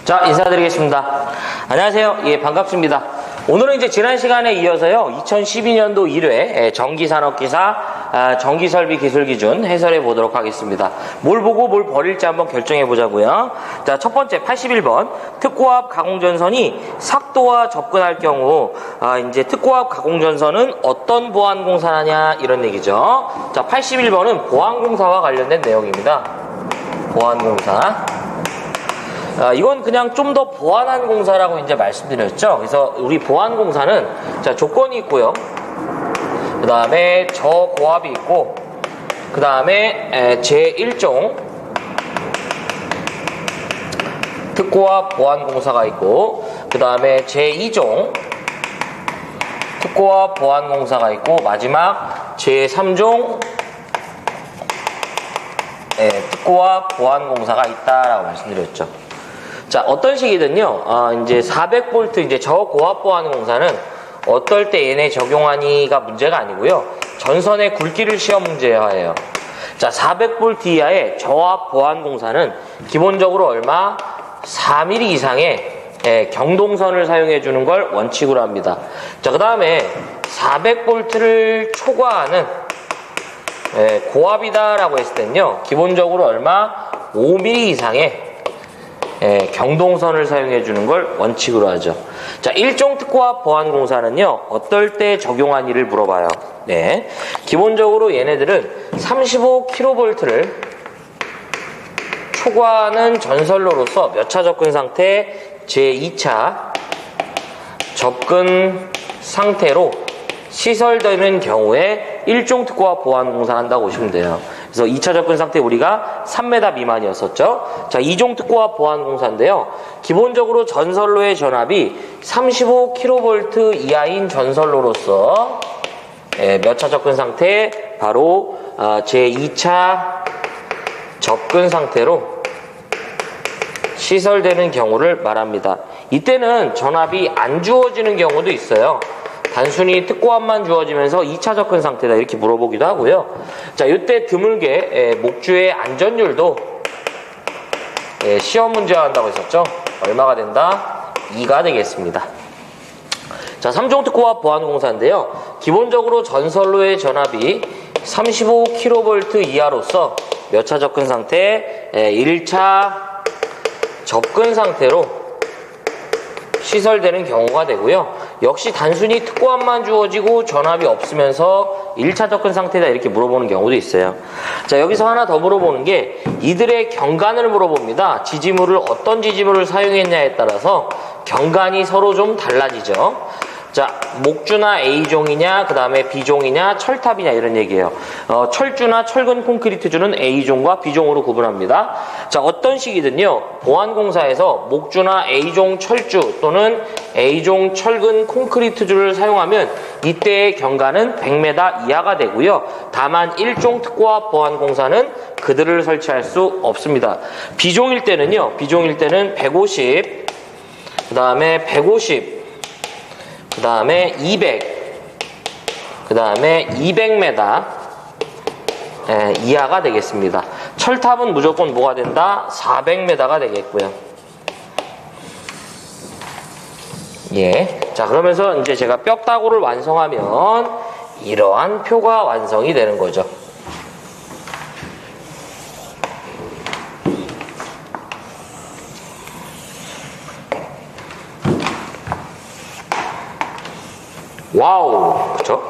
자, 인사드리겠습니다. 안녕하세요. 예, 반갑습니다. 오늘은 이제 지난 시간에 이어서요, 2012년도 1회 전기산업기사 전기설비기술기준 해설해 보도록 하겠습니다. 뭘 보고 뭘 버릴지 한번 결정해 보자고요. 자, 첫 번째 81번 특고압 가공전선이 삭도와 접근할 경우 이제 특고압 가공전선은 어떤 보안공사냐 이런 얘기죠. 자, 81번은 보안공사와 관련된 내용입니다. 보안공사. 이건 그냥 좀 더 보완한 공사라고 이제 말씀드렸죠. 그래서 우리 보완공사는 자, 조건이 있고요. 그 다음에 저고압이 있고, 그 다음에 제1종 특고압 보완공사가 있고, 그 다음에 제2종 특고압 보완공사가 있고, 마지막 제3종 특고압 보완공사가 있다라고 말씀드렸죠. 자, 어떤 식이든요, 이제 400V 이제 저고압 보안 공사는 어떨 때 얘네 적용하니가 문제가 아니고요. 전선의 굵기를 시험 문제화해요. 자, 400V 이하의 저압 보안 공사는 기본적으로 얼마? 4mm 이상의 경동선을 사용해 주는 걸 원칙으로 합니다. 자, 그 다음에 400V를 초과하는 고압이다라고 했을 때는요, 기본적으로 얼마? 5mm 이상의 경동선을 사용해 주는 걸 원칙으로 하죠. 자, 1종 특고압 보안공사는요, 어떨 때 적용하니를 물어봐요. 네. 기본적으로 얘네들은 35kV를 초과하는 전선로로서 몇 차 접근 상태? 제2차 접근 상태로 시설되는 경우에 1종 특고압 보안공사 한다고 보시면 돼요. 그래서 2차 접근 상태 우리가 3m 미만이었었죠. 자, 2종 특고압 보안공사인데요. 기본적으로 전선로의 전압이 35kV 이하인 전선로로서 몇 차 접근 상태? 바로 제2차 접근 상태로 시설되는 경우를 말합니다. 이때는 전압이 안 주어지는 경우도 있어요. 단순히 특고압만 주어지면서 2차 접근 상태다 이렇게 물어보기도 하고요. 자, 이때 드물게 목주의 안전율도 시험 문제 한다고 했었죠. 얼마가 된다? 2가 되겠습니다. 자, 3종 특고압 보안공사인데요. 기본적으로 전선로의 전압이 35kV 이하로서 몇 차 접근 상태? 1차 접근 상태로 시설되는 경우가 되고요. 역시 단순히 특고압만 주어지고 전압이 없으면서 1차 접근 상태다 이렇게 물어보는 경우도 있어요. 자, 여기서 하나 더 물어보는 게 이들의 경관을 물어봅니다. 지지물을 어떤 지지물을 사용했냐에 따라서 경관이 서로 좀 달라지죠. 자, 목주나 A종이냐, 그 다음에 B종이냐, 철탑이냐 이런 얘기예요. 철주나 철근 콘크리트주는 A종과 B종으로 구분합니다. 자, 어떤 식이든요, 보안공사에서 목주나 A종 철주 또는 A종 철근 콘크리트주를 사용하면 이때의 경관은 100m 이하가 되고요. 다만 1종 특고압 보안공사는 그들을 설치할 수 없습니다. B종일 때는 150, 그 다음에 150, 그 다음에 200, 그 다음에 200m 이하가 되겠습니다. 철탑은 무조건 뭐가 된다? 400m가 되겠고요. 예. 자, 그러면서 이제 제가 뼈다구를 완성하면 이러한 표가 완성이 되는 거죠. 와우, 그쵸?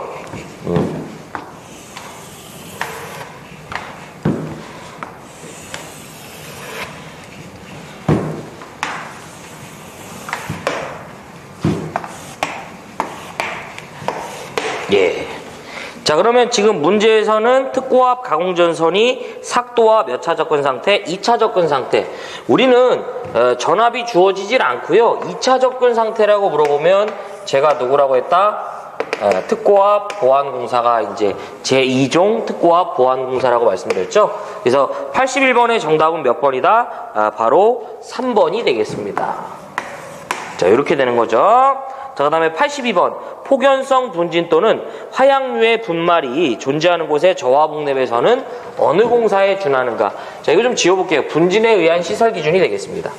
예. 자, 그러면 지금 문제에서는 특고압 가공전선이 삭도와 몇 차 접근 상태? 2차 접근 상태. 우리는 전압이 주어지질 않고요. 2차 접근 상태라고 물어보면 제가 누구라고 했다? 특고압 보안공사가 이제 제2종 특고압 보안공사라고 말씀드렸죠. 그래서 81번의 정답은 몇 번이다? 바로 3번이 되겠습니다. 자, 이렇게 되는 거죠. 자, 그 다음에 82번 폭연성 분진 또는 화약류의 분말이 존재하는 곳의 저하복랩에서는 어느 공사에 준하는가. 자, 이거 좀 지워볼게요. 분진에 의한 시설 기준이 되겠습니다.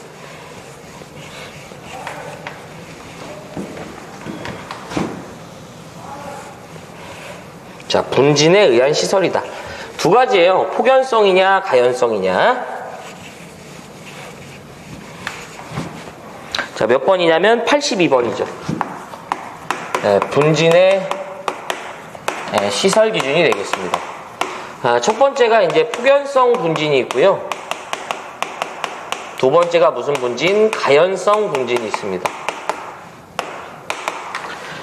자, 분진에 의한 시설이다. 두 가지예요. 폭연성이냐 가연성이냐. 자, 몇 번이냐면 82번이죠. 분진의 시설 기준이 되겠습니다. 첫 번째가 이제 폭연성 분진이 있고요. 두 번째가 무슨 분진? 가연성 분진이 있습니다.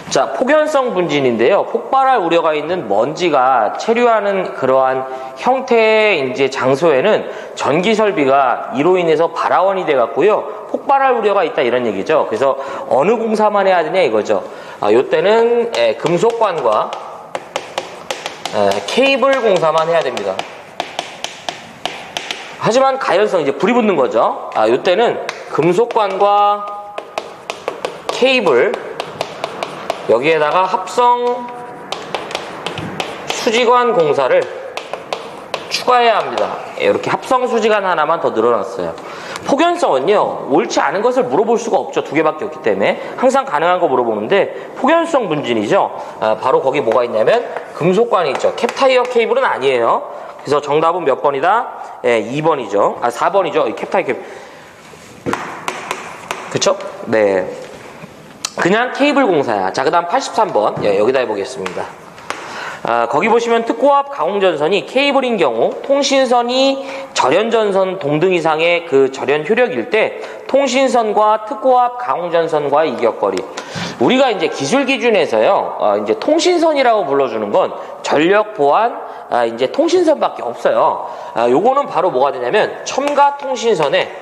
자, 폭연성 분진인데요. 폭발할 우려가 있는 먼지가 체류하는 그러한 형태의 이제 장소에는 전기 설비가 이로 인해서 발화원이 돼 갖고요. 폭발할 우려가 있다 이런 얘기죠. 그래서 어느 공사만 해야 되냐 이거죠. 요때는 금속관과 케이블 공사만 해야 됩니다. 하지만 가연성 이제 불이 붙는 거죠. 요때는 금속관과 케이블 여기에다가 합성 수지관 공사를 추가해야 합니다. 이렇게 합성 수지관 하나만 더 늘어났어요. 폭연성은요, 옳지 않은 것을 물어볼 수가 없죠. 두 개밖에 없기 때문에 항상 가능한 거 물어보는데 폭연성 분진이죠. 바로 거기 뭐가 있냐면 금속관이 있죠. 캡타이어 케이블은 아니에요. 그래서 정답은 몇 번이다? 2번이죠. 4번이죠. 캡타이어 케이블. 그쵸? 네. 그냥 케이블 공사야. 자, 그 다음 83번. 여기다 해보겠습니다. 거기 보시면 특고압 가공전선이 케이블인 경우 통신선이 절연전선 동등 이상의 그 절연 효력일 때 통신선과 특고압 가공전선과의 이격거리. 우리가 이제 기술 기준에서요, 이제 통신선이라고 불러주는 건 전력 보안, 이제 통신선밖에 없어요. 요거는 바로 뭐가 되냐면 첨가 통신선의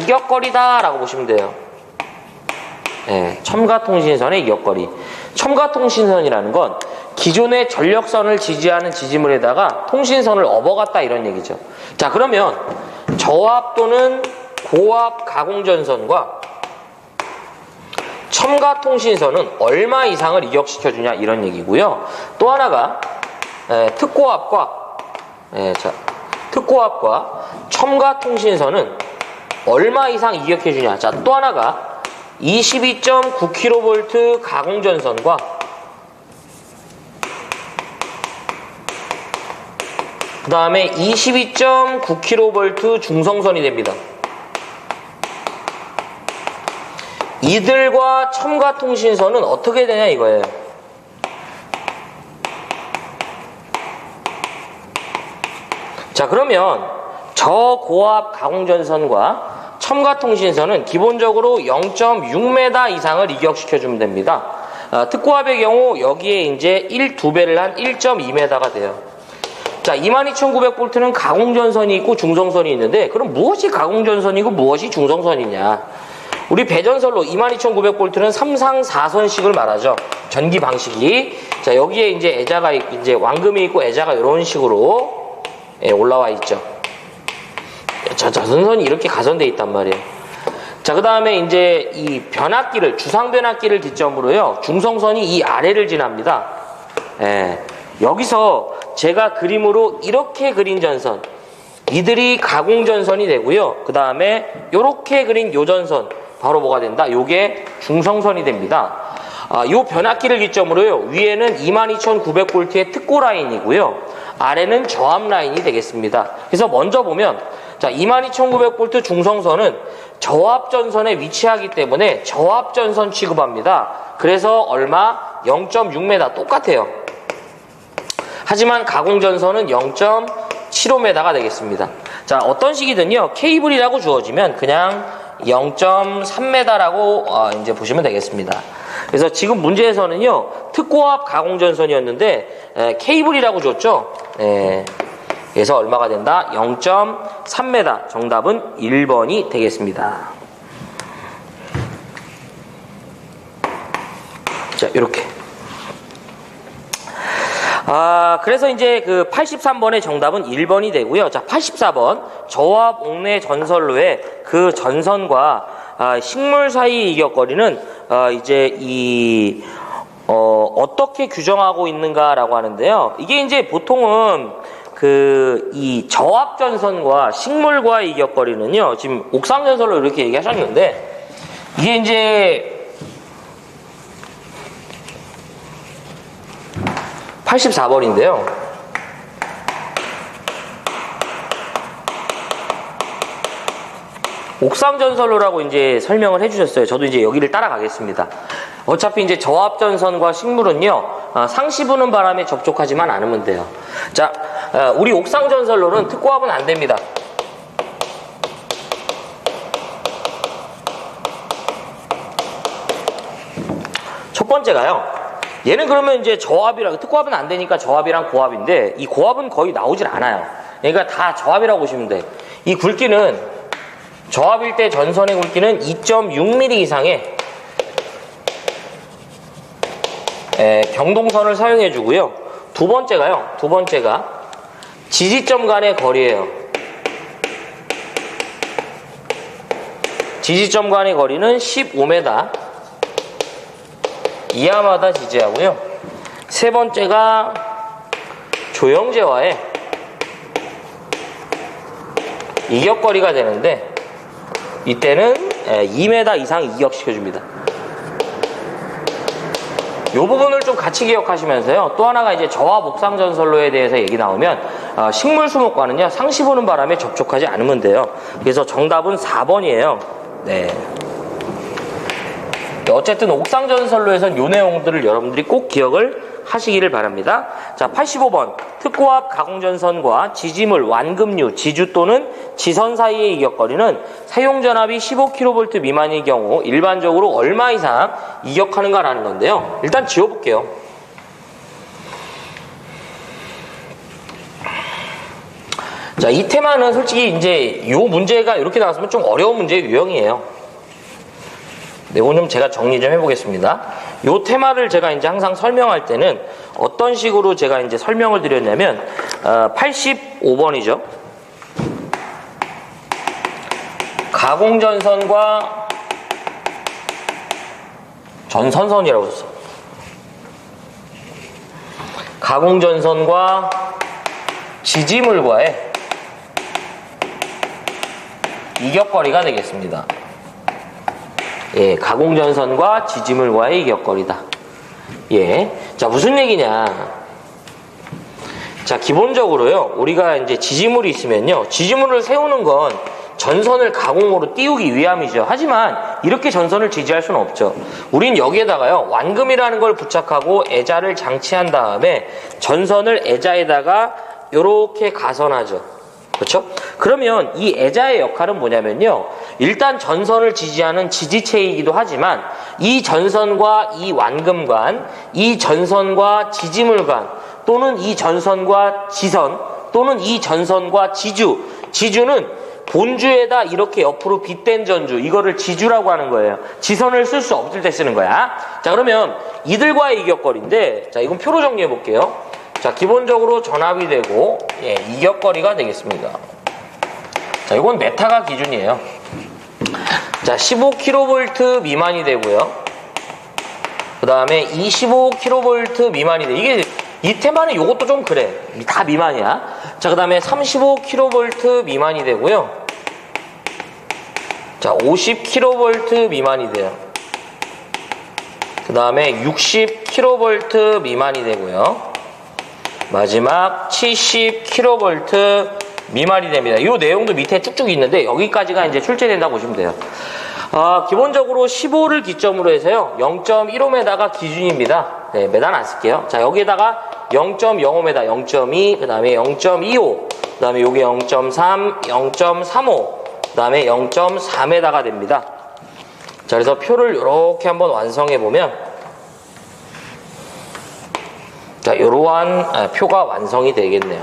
이격거리다라고 보시면 돼요. 첨가통신선의 이격거리. 첨가통신선이라는 건 기존의 전력선을 지지하는 지지물에다가 통신선을 업어갔다 이런 얘기죠. 자, 그러면 저압 또는 고압 가공전선과 첨가통신선은 얼마 이상을 이격시켜주냐 이런 얘기고요. 또 하나가 특고압과 첨가통신선은 얼마 이상 이격해주냐. 자, 또 하나가 22.9kV 가공전선과 그 다음에 22.9kV 중성선이 됩니다. 이들과 첨가통신선은 어떻게 되냐 이거예요. 자, 그러면 저고압 가공전선과 첨가통신선은 기본적으로 0.6m 이상을 이격시켜주면 됩니다. 특고압의 경우 여기에 이제 2배를 한 1.2m가 돼요. 자, 22,900V는 가공전선이 있고 중성선이 있는데 그럼 무엇이 가공전선이고 무엇이 중성선이냐? 우리 배전선로 22,900V는 3상 4선식을 말하죠. 전기 방식이. 자, 여기에 이제 애자가 있고 이제 완금이 있고 애자가 이런 식으로 올라와 있죠. 전선이 이렇게 가선되어 있단 말이에요. 자, 그 다음에 이제 이 변압기를, 주상 변압기를 기점으로요, 중성선이 이 아래를 지납니다. 여기서 제가 그림으로 이렇게 그린 전선, 이들이 가공전선이 되고요. 그 다음에 이렇게 그린 요 전선, 바로 뭐가 된다? 요게 중성선이 됩니다. 요 변압기를 기점으로요, 위에는 22,900V의 특고 라인이고요, 아래는 저압 라인이 되겠습니다. 그래서 먼저 보면, 자, 22,900V 중성선은 저압전선에 위치하기 때문에 저압전선 취급합니다. 그래서 얼마? 0.6m 똑같아요. 하지만 가공전선은 0.75m가 되겠습니다. 자, 어떤 식이든요, 케이블이라고 주어지면 그냥 0.3m라고 이제 보시면 되겠습니다. 그래서 지금 문제에서는요, 특고압 가공전선이었는데 케이블이라고 줬죠. 그래서 얼마가 된다? 0.3m. 정답은 1번이 되겠습니다. 자, 이렇게. 그래서 이제 그 83번의 정답은 1번이 되고요. 자, 84번. 저압 옥내 전선로의 그 전선과 식물 사이 이격거리는 이제 어떻게 규정하고 있는가라고 하는데요. 이게 이제 보통은 이 저압전선과 식물과의 이격거리는요, 지금 옥상전선로 이렇게 얘기하셨는데, 이게 이제 84번인데요. 옥상전선로라고 이제 설명을 해주셨어요. 저도 이제 여기를 따라가겠습니다. 어차피 이제 저압전선과 식물은요, 상시 부는 바람에 접촉하지만 않으면 돼요. 자, 우리 옥상전선로는 특고압은 안 됩니다. 첫 번째가요, 얘는 그러면 이제 저압이랑, 특고압은 안 되니까 저압이랑 고압인데, 이 고압은 거의 나오질 않아요. 그러니까 다 저압이라고 보시면 돼. 이 굵기는, 저압일 때 전선의 굵기는 2.6mm 이상의 경동선을 사용해 주고요. 두 번째가 지지점 간의 거리예요. 지지점 간의 거리는 15m 이하마다 지지하고요. 세 번째가 조형제와의 이격거리가 되는데, 이때는 2m 이상 이격시켜줍니다. 이 부분을 좀 같이 기억하시면서요. 또 하나가 이제 저압 옥상전선로에 대해서 얘기 나오면 식물수목과는요, 상시 보는 바람에 접촉하지 않으면 돼요. 그래서 정답은 4번이에요. 네. 어쨌든 옥상전선로에서는 이 내용들을 여러분들이 꼭 기억을 하시기를 바랍니다. 자, 85번. 특고압 가공전선과 지지물, 완금류, 지주 또는 지선 사이의 이격거리는 사용전압이 15kV 미만의 경우 일반적으로 얼마 이상 이격하는가라는 건데요. 일단 지워볼게요. 자, 이 테마는 솔직히 이제 이 문제가 이렇게 나왔으면 좀 어려운 문제의 유형이에요. 네, 이건 좀 제가 정리 좀 해보겠습니다. 이 테마를 제가 이제 항상 설명할 때는 어떤 식으로 제가 이제 설명을 드렸냐면, 85번이죠. 가공전선과 전선선이라고 했어. 가공전선과 지지물과의 이격거리가 되겠습니다. 예, 가공전선과 지지물과의 이격거리다. 예. 자, 무슨 얘기냐. 자, 기본적으로요, 우리가 이제 지지물이 있으면요, 지지물을 세우는 건 전선을 가공으로 띄우기 위함이죠. 하지만 이렇게 전선을 지지할 수는 없죠. 우린 여기에다가요, 완금이라는 걸 부착하고 애자를 장치한 다음에 전선을 애자에다가 요렇게 가선하죠. 그렇죠? 그러면 이 애자의 역할은 뭐냐면요, 일단 전선을 지지하는 지지체이기도 하지만 이 전선과 이 완금관, 이 전선과 지지물관, 또는 이 전선과 지선, 또는 이 전선과 지주는 본주에다 이렇게 옆으로 빗댄 전주, 이거를 지주라고 하는 거예요. 지선을 쓸 수 없을 때 쓰는 거야. 자, 그러면 이들과의 이격거리인데, 자, 이건 표로 정리해 볼게요. 자, 기본적으로 전압이 되고, 예, 이격거리가 되겠습니다. 자, 이건 메타가 기준이에요. 자, 15kV 미만이 되고요. 그 다음에 25kV 미만이 돼. 이게, 이 테마는 요것도 좀 그래. 다 미만이야. 자, 그 다음에 35kV 미만이 되고요. 자, 50kV 미만이 돼요. 그 다음에 60kV 미만이 되고요. 마지막 70kV 미만이 됩니다. 이 내용도 밑에 쭉쭉 있는데 여기까지가 이제 출제된다고 보시면 돼요. 기본적으로 15를 기점으로 해서요, 0.15m가 기준입니다. 네, 메다는 안 쓸게요. 자, 여기에다가 0.05m, 0.2, 그 다음에 0.25, 그 다음에 요게 0.3, 0.35, 그 다음에 0.4m가 됩니다. 자, 그래서 표를 이렇게 한번 완성해 보면, 자, 이러한 표가 완성이 되겠네요.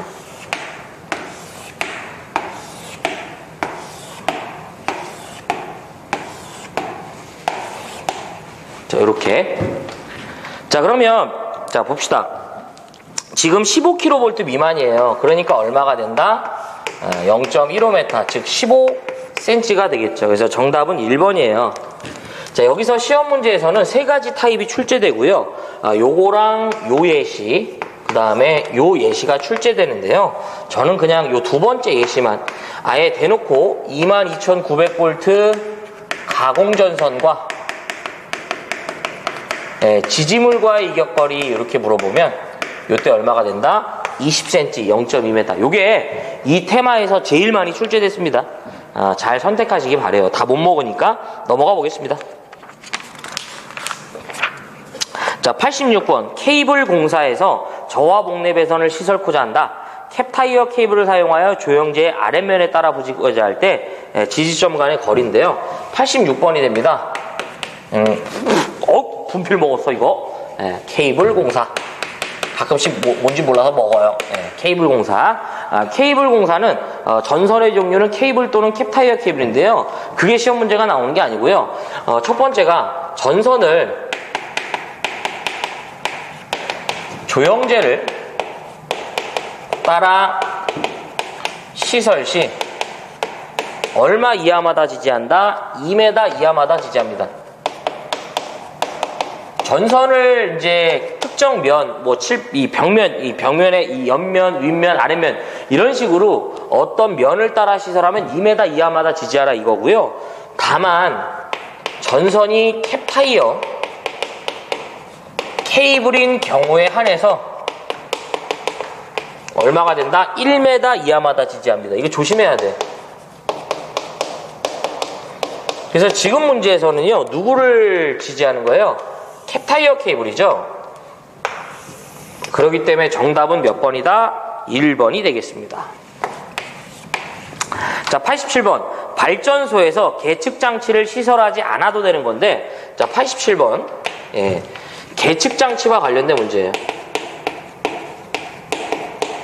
자, 이렇게. 자, 그러면, 자, 봅시다. 지금 15kV 미만이에요. 그러니까 얼마가 된다? 0.15m, 즉 15cm가 되겠죠. 그래서 정답은 1번이에요. 자, 여기서 시험 문제에서는 세 가지 타입이 출제되고요. 요거랑 요 예시, 그 다음에 요 예시가 출제되는데요. 저는 그냥 요 두 번째 예시만 아예 대놓고 22,900V 가공전선과 지지물과의 이격거리 이렇게 물어보면 요때 얼마가 된다? 20cm, 0.2m. 요게 이 테마에서 제일 많이 출제됐습니다. 잘 선택하시기 바래요. 다 못 먹으니까 넘어가 보겠습니다. 자, 86번. 케이블 공사에서 저하 복내 배선을 시설코자 한다. 캡타이어 케이블을 사용하여 조형제의 아랫면에 따라 부직거자 할 때 지지점 간의 거리인데요. 86번이 됩니다. 분필 먹었어 이거. 케이블 공사. 가끔씩 뭔지 몰라서 먹어요. 케이블 공사. 케이블 공사는 전선의 종류는 케이블 또는 캡타이어 케이블인데요. 그게 시험 문제가 나오는 게 아니고요. 첫 번째가 전선을 조형제를 따라 시설 시 얼마 이하마다 지지한다? 2m 이하마다 지지합니다. 전선을 이제 특정 면, 이 벽면의 이 옆면, 윗면, 아랫면 이런 식으로 어떤 면을 따라 시설하면 2m 이하마다 지지하라 이거고요. 다만 전선이 캡타이어 케이블인 경우에 한해서 얼마가 된다? 1m 이하마다 지지합니다. 이거 조심해야 돼. 그래서 지금 문제에서는요, 누구를 지지하는 거예요? 캡타이어 케이블이죠. 그렇기 때문에 정답은 몇 번이다? 1번이 되겠습니다. 자, 87번. 발전소에서 계측 장치를 시설하지 않아도 되는 건데, 자, 87번. 계측 장치와 관련된 문제예요.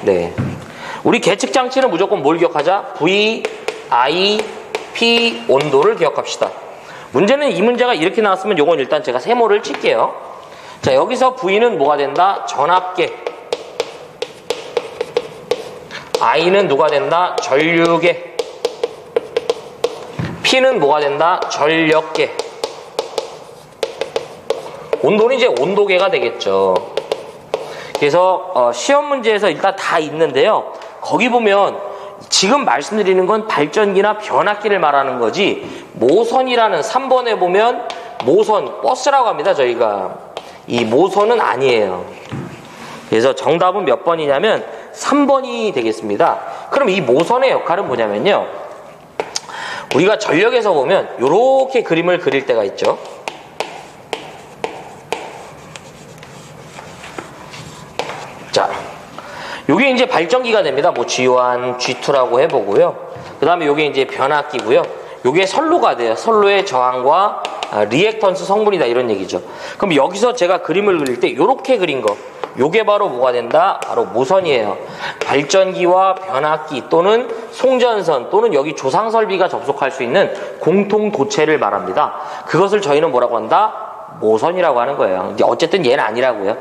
네. 우리 계측 장치는 무조건 뭘 기억하자? V, I, P, 온도를 기억합시다. 문제는 이 문제가 이렇게 나왔으면 요건 일단 제가 세모를 칠게요. 자, 여기서 V는 뭐가 된다? 전압계. I는 누가 된다? 전류계. P는 뭐가 된다? 전력계. 온도는 이제 온도계가 되겠죠. 그래서 시험 문제에서 일단 다 있는데요. 거기 보면 지금 말씀드리는 건 발전기나 변압기를 말하는 거지, 모선이라는 3번에 보면 모선, 버스라고 합니다. 저희가 이 모선은 아니에요. 그래서 정답은 몇 번이냐면 3번이 되겠습니다. 그럼 이 모선의 역할은 뭐냐면요, 우리가 전력에서 보면 이렇게 그림을 그릴 때가 있죠. 자, 요게 이제 발전기가 됩니다. 뭐 G1, G2라고 해보고요. 그 다음에 요게 이제 변압기고요. 요게 선로가 돼요. 선로의 저항과 리액턴스 성분이다 이런 얘기죠. 그럼 여기서 제가 그림을 그릴 때 요렇게 그린 거, 요게 바로 뭐가 된다? 바로 모선이에요. 발전기와 변압기 또는 송전선 또는 여기 조상설비가 접속할 수 있는 공통 도체를 말합니다. 그것을 저희는 뭐라고 한다? 모선이라고 하는 거예요. 어쨌든 얘는 아니라고요.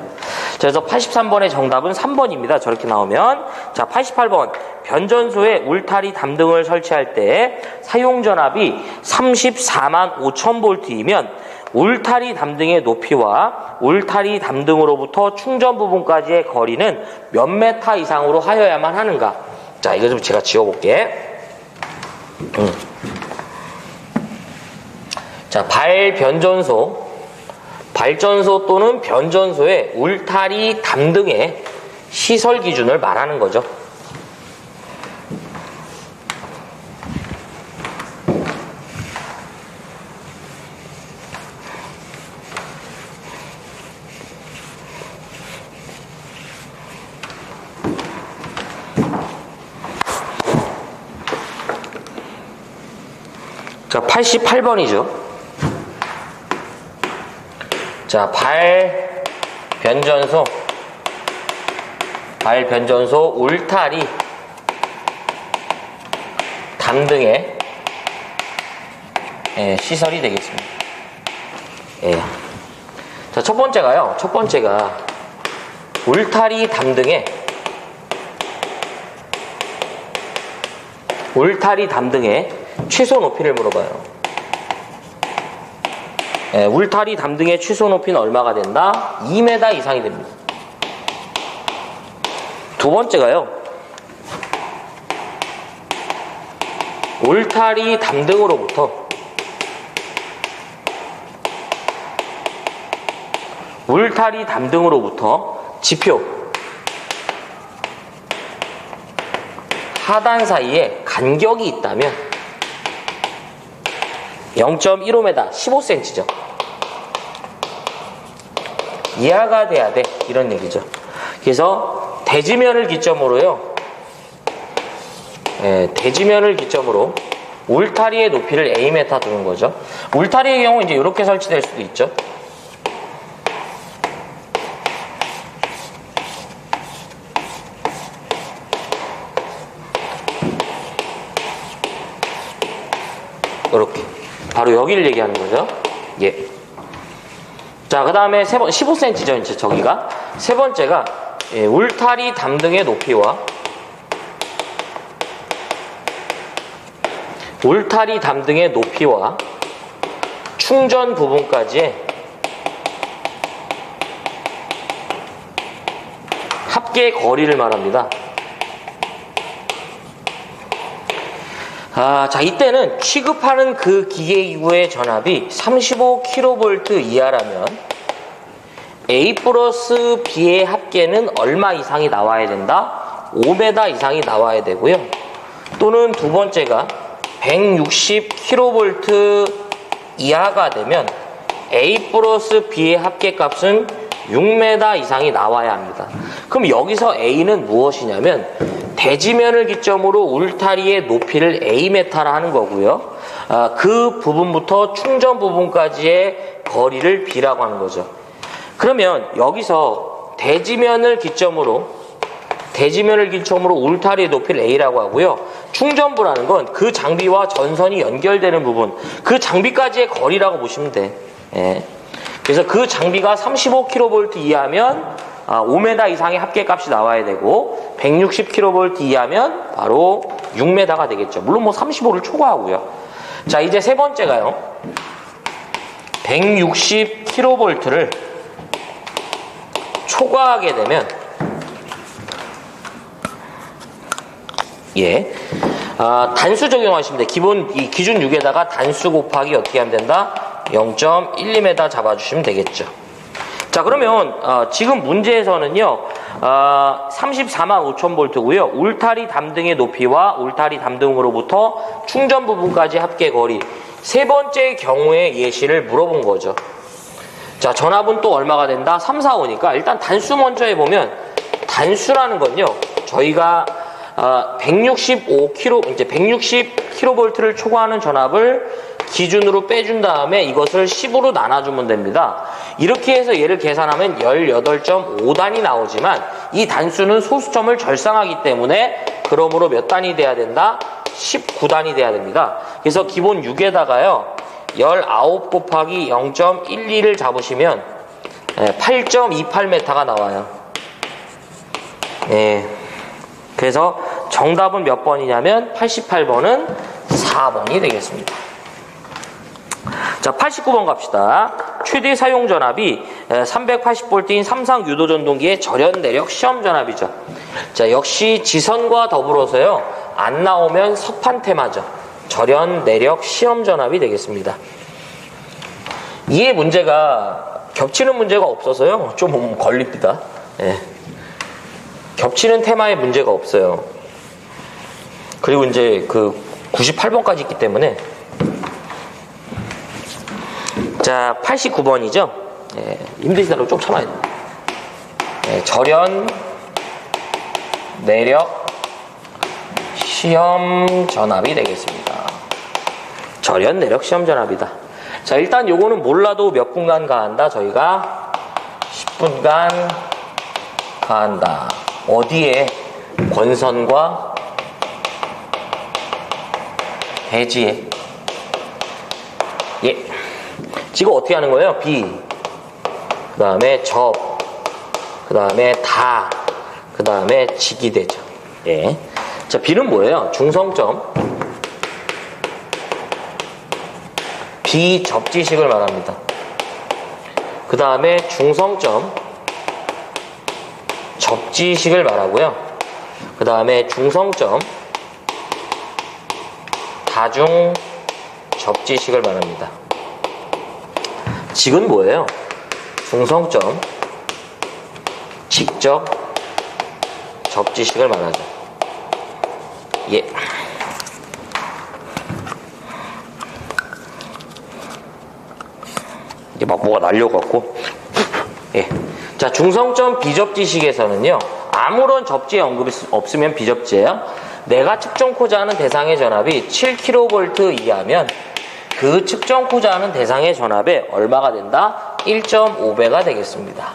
그래서 83번의 정답은 3번입니다. 저렇게 나오면. 자, 88번. 변전소에 울타리 담등을 설치할 때 사용 전압이 34만 5천 볼트이면 울타리 담등의 높이와 울타리 담등으로부터 충전 부분까지의 거리는 몇 메타 이상으로 하여야만 하는가? 자, 이거 좀 제가 지워볼게. 자, 발전소 또는 변전소의 울타리 담등의 시설 기준을 말하는 거죠. 자, 88번이죠. 자, 발변전소 울타리 담등의 시설이 되겠습니다. 자, 첫 번째가 울타리 담등의 취소 높이를 물어봐요. 울타리 담등의 취소 높이는 얼마가 된다? 2m 이상이 됩니다. 두 번째가요, 울타리 담등으로부터 지표 하단 사이에 간격이 있다면 0.15m, 15cm죠. 이하가 돼야 돼. 이런 얘기죠. 그래서 대지면을 기점으로요. 대지면을 기점으로 울타리의 높이를 Am 두는 거죠. 울타리의 경우 이제 이렇게 설치될 수도 있죠. 이렇게 바로 여기를 얘기하는 거죠. 예. 자, 그 다음에 15cm죠. 이제 저기가 세 번째가 울타리 담등의 높이와 울타리 담등의 높이와 충전 부분까지의 합계 거리를 말합니다. 자, 이때는 취급하는 그 기계기구의 전압이 35kV 이하라면 A 플러스 B의 합계는 얼마 이상이 나와야 된다? 5m 이상이 나와야 되고요. 또는 두 번째가 160kV 이하가 되면 A 플러스 B의 합계값은 6m 이상이 나와야 합니다. 그럼 여기서 A는 무엇이냐면 대지면을 기점으로 울타리의 높이를 Am라 하는 거고요. 그 부분부터 충전 부분까지의 거리를 B라고 하는 거죠. 그러면 여기서 대지면을 기점으로 울타리의 높이를 A라고 하고요. 충전부라는 건 그 장비와 전선이 연결되는 부분, 그 장비까지의 거리라고 보시면 돼. 예. 그래서 그 장비가 35kV 이하면 5m 이상의 합계값이 나와야 되고 160kV 이하면 바로 6m가 되겠죠. 물론 뭐 35를 초과하고요. 자, 이제 세 번째가요. 160kV를 초과하게 되면 단수 적용하시면 돼. 기본 이 기준 6에다가 단수 곱하기 어떻게 하면 된다? 0.12m 잡아주시면 되겠죠. 자, 그러면 지금 문제에서는요 34만 5천 볼트고요. 울타리 담등의 높이와 울타리 담등으로부터 충전 부분까지 합계 거리 세 번째 경우의 예시를 물어본 거죠. 자, 전압은 또 얼마가 된다? 3, 4, 5니까 일단 단수 먼저 해보면 단수라는 건요 저희가 160kV를 초과하는 전압을 기준으로 빼준 다음에 이것을 10으로 나눠주면 됩니다. 이렇게 해서 얘를 계산하면 18.5단이 나오지만 이 단수는 소수점을 절상하기 때문에 그러므로 몇 단이 돼야 된다? 19단이 돼야 됩니다. 그래서 기본 6에다가요 19 곱하기 0.12를 잡으시면 8.28m가 나와요. 그래서 정답은 몇 번이냐면 88번은 4번이 되겠습니다. 자, 89번 갑시다. 최대 사용 전압이 380V인 삼상 유도 전동기의 절연 내력 시험 전압이죠. 자, 역시 지선과 더불어서요 안 나오면 서판 테마죠. 절연 내력 시험 전압이 되겠습니다. 이해 문제가 겹치는 문제가 없어서요 좀 걸립니다. 겹치는 테마에 문제가 없어요. 그리고 이제 그 98번까지 있기 때문에 자, 89번이죠. 힘드시다고 좀 참아야 돼요. 절연 내력 시험 전압이 되겠습니다. 절연 내력 시험 전압이다. 자, 일단 요거는 몰라도 몇 분간 가한다? 저희가 10분간 가한다. 어디에? 권선과 대지에. 지금 어떻게 하는 거예요? 비, 그 다음에 접, 그 다음에 다, 그 다음에 직이 되죠. 자, 비는 뭐예요? 중성점, 비접지식을 말합니다. 그 다음에 중성점, 접지식을 말하고요. 그 다음에 중성점, 다중 접지식을 말합니다. 직은 뭐예요? 중성점, 직접, 접지식을 말하죠. 예. 이제 막 뭐가 날려갖고. 예. 자, 중성점 비접지식에서는요, 아무런 접지에 언급이 없으면 비접지예요. 내가 측정코자 하는 대상의 전압이 7kV 이하면 그 측정코자 하는 대상의 전압에 얼마가 된다? 1.5배가 되겠습니다.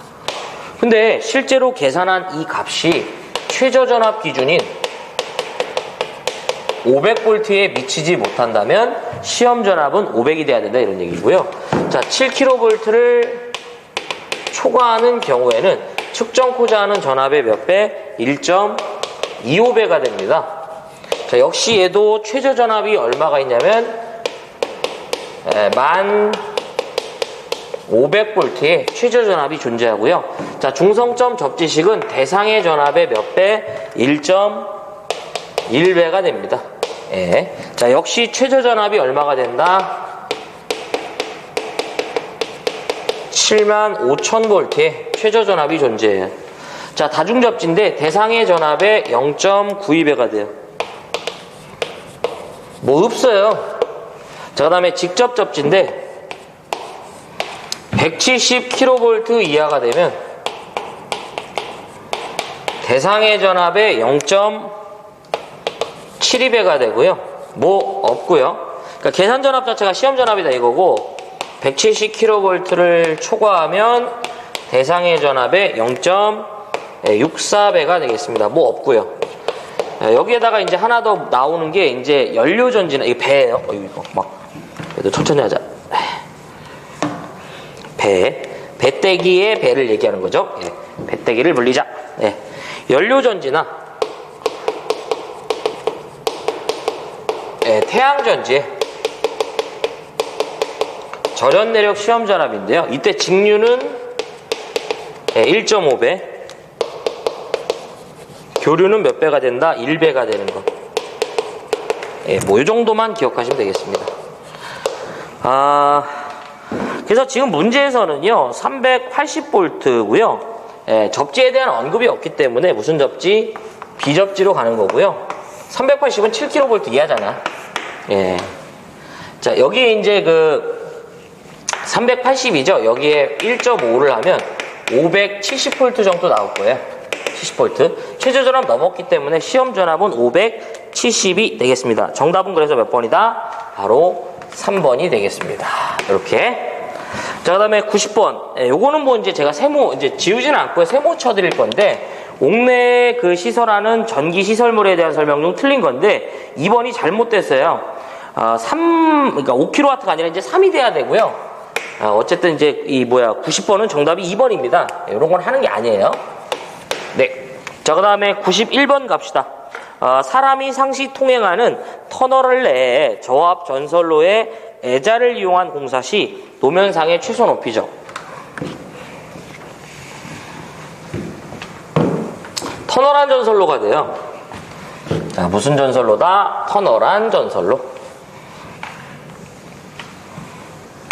근데 실제로 계산한 이 값이 최저전압 기준인 500V에 미치지 못한다면 시험 전압은 500이 돼야 된다, 이런 얘기고요. 자, 7kV를 초과하는 경우에는 측정코자 하는 전압의 몇 배? 1.25배가 됩니다. 자, 역시 얘도 최저 전압이 얼마가 있냐면 1500V의 최저 전압이 존재하고요. 자, 중성점 접지식은 대상의 전압의 몇 배? 1.1배가 됩니다. 예. 자, 역시 최저 전압이 얼마가 된다? 75,000V의 최저 전압이 존재해요. 자, 다중접지인데 대상의 전압의 0.92배가 돼요. 뭐 없어요. 자, 그 다음에 직접 접지인데 170kV 이하가 되면 대상의 전압의 0.72배가 되고요. 뭐 없고요. 그러니까 계산 전압 자체가 시험 전압이다 이거고, 170kV를 초과하면 대상의 전압의 0.64배가 되겠습니다. 뭐 없고요. 여기에다가 이제 하나 더 나오는 게 이제 연료전지나, 이게 배예요. 이거 막 그래도 천천히 하자. 배때기의 배를 얘기하는 거죠. 예. 배때기를 불리자. 예. 연료전지나 태양전지에 절연내력 시험전압인데요. 이때 직류는 1.5배, 교류는 몇 배가 된다? 1배가 되는 거. 뭐 이 정도만 기억하시면 되겠습니다. 그래서 지금 문제에서는요, 380V고요. 접지에 대한 언급이 없기 때문에 무슨 접지? 비접지로 가는 거고요. 380은 7kV 이하잖아. 예. 자, 여기에 이제 380이죠. 여기에 1.5를 하면 570V 정도 나올 거예요. 70V. 최저 전압 넘었기 때문에 시험 전압은 570이 되겠습니다. 정답은 그래서 몇 번이다? 바로 3번이 되겠습니다. 이렇게. 자, 그 다음에 90번. 요거는 뭐 이제 제가 이제 지우지는 않고요. 세모 쳐드릴 건데, 옥내 시설하는 전기 시설물에 대한 설명 중 틀린 건데, 2번이 잘못됐어요. 그러니까 5kW가 아니라 이제 3이 돼야 되고요. 어쨌든 이제 90번은 정답이 2번입니다. 이런 건 하는 게 아니에요. 네. 자, 그 다음에 91번 갑시다. 사람이 상시 통행하는 터널을 내에 저압 전선로의 애자를 이용한 공사 시 노면상의 최소 높이죠. 터널안 전선로가 돼요. 자, 무슨 전선로다? 터널안 전선로.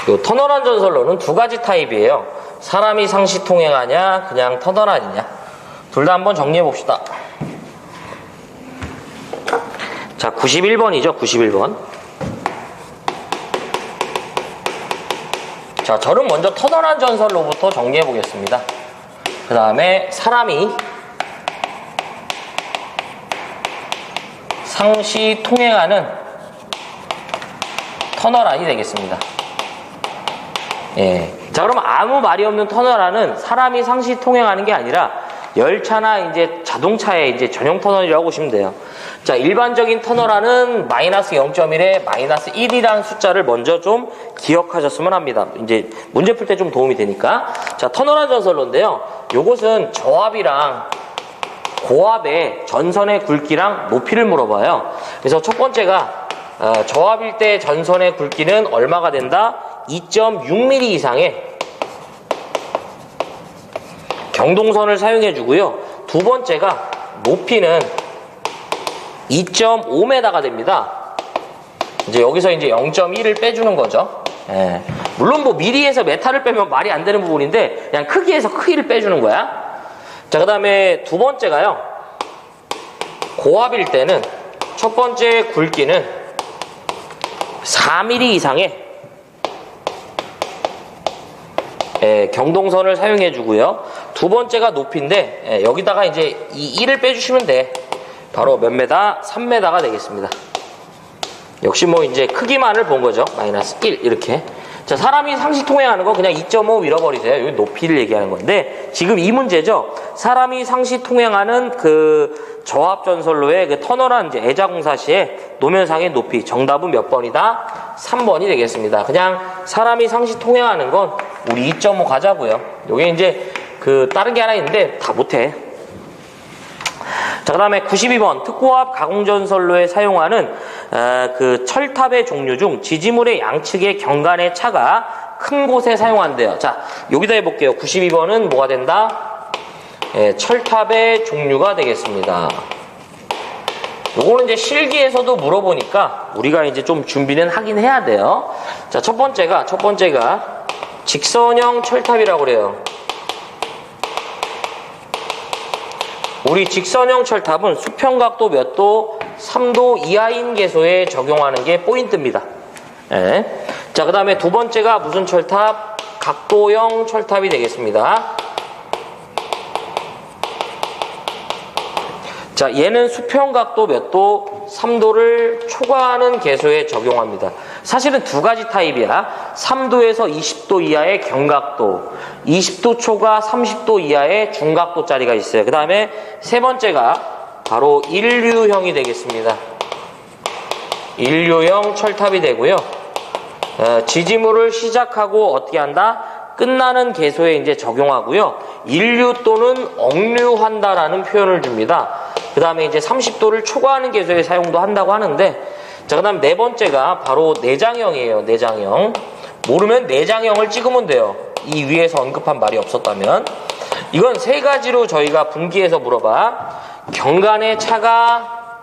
요 터널안 전선로는 두 가지 타입이에요. 사람이 상시 통행하냐, 그냥 터널 안이냐. 둘 다 한번 정리해 봅시다. 자, 91번이죠. 91번. 자, 저는 먼저 터널안 전선로부터 정리해 보겠습니다. 그 다음에 사람이 상시 통행하는 터널안이 되겠습니다. 예. 자, 그럼 아무 말이 없는 터널안은 사람이 상시 통행하는 게 아니라 열차나 이제 자동차의 이제 전용 터널이라고 보시면 돼요. 자, 일반적인 터널안은 마이너스 0.1에 마이너스 1이라는 숫자를 먼저 좀 기억하셨으면 합니다. 이제 문제 풀 때 좀 도움이 되니까. 자, 터널안 전선로인데요. 요것은 저압이랑 고압의 전선의 굵기랑 높이를 물어봐요. 그래서 첫 번째가 저압일 때 전선의 굵기는 얼마가 된다? 2.6mm 이상의 경동선을 사용해 주고요. 두 번째가 높이는 2.5m가 됩니다. 이제 여기서 이제 0.1을 빼주는 거죠. 예. 물론 뭐 미리에서 메타를 빼면 말이 안 되는 부분인데 그냥 크기에서 크기를 빼주는 거야. 자, 그 다음에 두 번째가요. 고압일 때는 첫 번째 굵기는 4mm 이상의 경동선을 사용해 주고요. 두 번째가 높이인데 여기다가 이제 이 1을 빼주시면 돼. 바로 몇 메다? 3m가 되겠습니다. 역시 뭐 이제 크기만을 본 거죠. 마이너스 1 이렇게. 자, 사람이 상시 통행하는 거 그냥 2.5 밀어버리세요. 여기 높이를 얘기하는 건데 지금 이 문제죠. 사람이 상시 통행하는 그 저압전선로의 그 터널한 이제 애자공사 시에 노면상의 높이 정답은 몇 번이다? 3번이 되겠습니다. 그냥 사람이 상시 통행하는 건 우리 2.5 가자고요. 요게 이제 그 다른 게 하나 있는데 다 못해. 자, 그 다음에 92번 특고압 가공전선로에 사용하는 그 철탑의 종류 중 지지물의 양측의 경관의 차가 큰 곳에 사용한대요. 자, 여기다 해볼게요. 92번은 뭐가 된다? 철탑의 종류가 되겠습니다. 요거는 이제 실기에서도 물어보니까 우리가 이제 좀 준비는 하긴 해야 돼요. 자, 첫 번째가 직선형 철탑이라고 그래요. 우리 직선형 철탑은 수평각도 몇 도? 3도 이하인 개소에 적용하는 게 포인트입니다. 자, 그 다음에 두 번째가 무슨 철탑? 각도형 철탑이 되겠습니다. 자, 얘는 수평각도 몇 도? 3도를 초과하는 개소에 적용합니다. 사실은 두 가지 타입이야. 3도에서 20도 이하의 경각도, 20도 초과 30도 이하의 중각도짜리가 있어요. 그 다음에 세 번째가 바로 인류형이 되겠습니다. 인류형 철탑이 되고요. 지지물을 시작하고 어떻게 한다? 끝나는 개소에 이제 적용하고요. 인류 또는 억류한다라는 표현을 줍니다. 그 다음에 이제 30도를 초과하는 개소에 사용도 한다고 하는데, 자, 그 다음 네 번째가 바로 내장형이에요. 내장형. 모르면 내장형을 찍으면 돼요. 이 위에서 언급한 말이 없었다면. 이건 세 가지로 저희가 분기해서 물어봐. 경관의 차가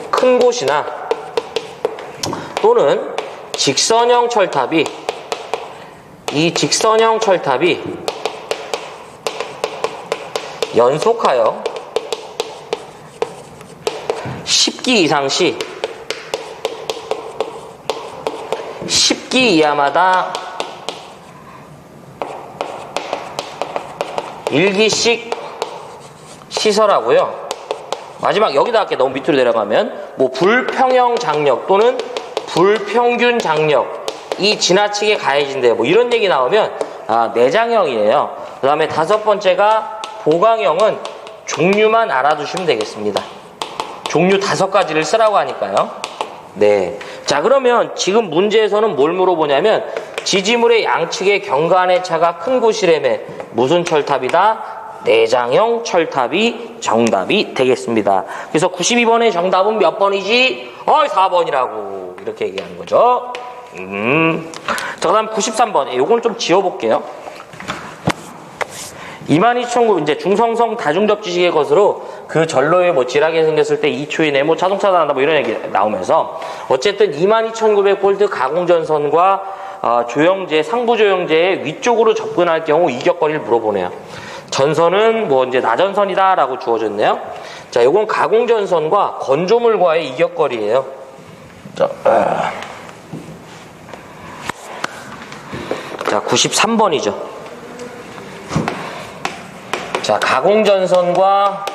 큰 곳이나 또는 직선형 철탑이, 이 직선형 철탑이 연속하여 10기 이상 시 10기 이하마다 1기씩 시설하고요. 마지막 여기다 할게. 너무 밑으로 내려가면 뭐 불평형 장력 또는 불평균 장력이 지나치게 가해진대요. 뭐 이런 얘기 나오면 내장형이에요. 그 다음에 다섯 번째가 보강형은 종류만 알아두시면 되겠습니다. 종류 5가지를 쓰라고 하니까요. 네. 자, 그러면 지금 문제에서는 뭘 물어보냐면 지지물의 양측의 경관의 차가 큰 곳이라며 무슨 철탑이다? 내장형 철탑이 정답이 되겠습니다. 그래서 92번의 정답은 몇 번이지? 4번이라고 이렇게 얘기하는 거죠. 자, 그 다음 93번. 요거는 좀 지워볼게요. 22,900 이제 중성성 다중접지식의 것으로 그 전로에 뭐 지락이 생겼을 때 2초 이내 뭐 자동차 나간다 뭐 이런 얘기 나오면서 어쨌든 22,900V 가공전선과 조영제 상부 조영제의 위쪽으로 접근할 경우 이격거리를 물어보네요. 전선은 뭐 이제 나전선이다라고 주어졌네요. 자, 요건 가공전선과 건조물과의 이격거리예요. 자, 93번이죠. 자, 가공전선과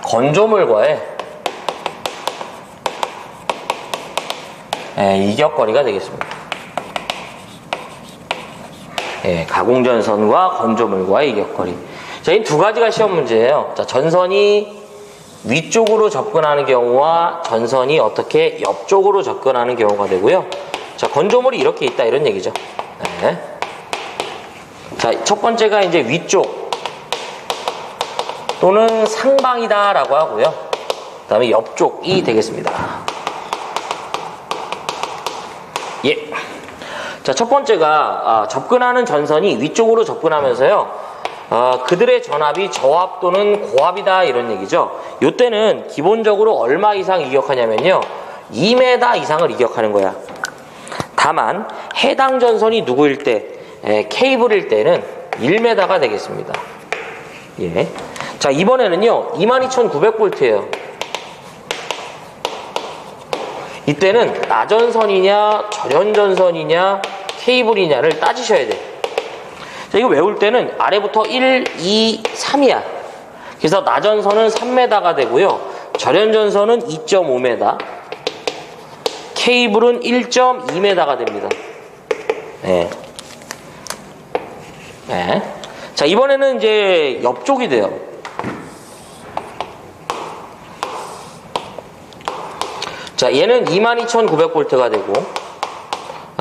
건조물과의 이격거리가 되겠습니다. 가공전선과 건조물과의 이격거리. 자, 이 두 가지가 시험 문제예요. 자, 전선이 위쪽으로 접근하는 경우와 전선이 어떻게 옆쪽으로 접근하는 경우가 되고요. 자, 건조물이 이렇게 있다 이런 얘기죠. 자, 첫 번째가 이제 위쪽 또는 상방이다 라고 하고요. 그 다음에 옆쪽이 되겠습니다. 예. 자, 첫 번째가 접근하는 전선이 위쪽으로 접근하면서요. 그들의 전압이 저압 또는 고압이다 이런 얘기죠. 이때는 기본적으로 얼마 이상 이격하냐면요. 2m 이상을 이격하는 거야. 다만 해당 전선이 누구일 때? 케이블일 때는 1m가 되겠습니다. 예. 자, 이번에는요 22,900V예요. 이때는 나전선이냐 절연전선이냐 케이블이냐를 따지셔야 돼. 자, 이거 외울 때는 아래부터 1, 2, 3이야. 그래서 나전선은 3m가 되고요. 절연전선은 2.5m, 케이블은 1.2m가 됩니다. 네. 네. 자, 이번에는 이제 옆쪽이 돼요. 자, 얘는 22,900V가 되고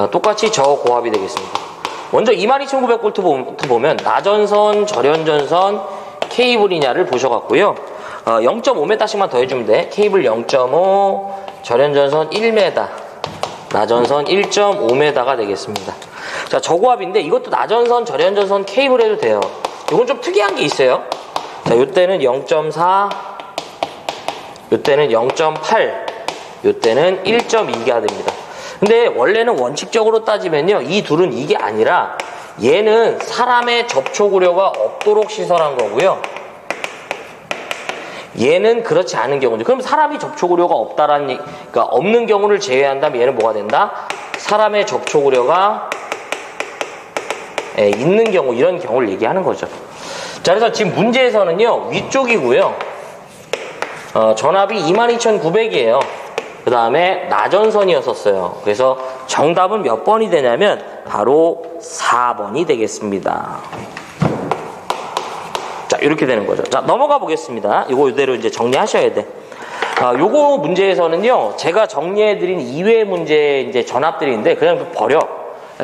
똑같이 저고압이 되겠습니다. 먼저 22,900V 보면 나전선, 절연전선, 케이블이냐를 보셔갖고요. 0.5m씩만 더해주면 돼. 케이블 0.5, 절연전선 1m, 나전선 1.5m가 되겠습니다. 자, 저고압인데 이것도 나전선, 절연전선, 케이블 해도 돼요. 이건 좀 특이한 게 있어요. 자, 요때는 0.4, 요때는 0.8, 요때는 1.2가 됩니다. 근데 원래는 원칙적으로 따지면요, 이 둘은 이게 아니라 얘는 사람의 접촉 우려가 없도록 시설한 거고요, 얘는 그렇지 않은 경우죠. 그럼 사람이 접촉 우려가 없다라는, 그러니까 없는 경우를 제외한다면 얘는 뭐가 된다? 사람의 접촉 우려가 있는 경우, 이런 경우를 얘기하는 거죠. 자, 그래서 지금 문제에서는요 위쪽이고요, 전압이 22,900이에요. 그 다음에 나전선이었었어요. 그래서 정답은 몇 번이 되냐면 바로 4번이 되겠습니다. 자, 이렇게 되는 거죠. 자, 넘어가 보겠습니다. 이거 이대로 이제 정리하셔야 돼. 요거 문제에서는요, 제가 정리해드린 이외의 문제, 이제 전압들인데 그냥 버려.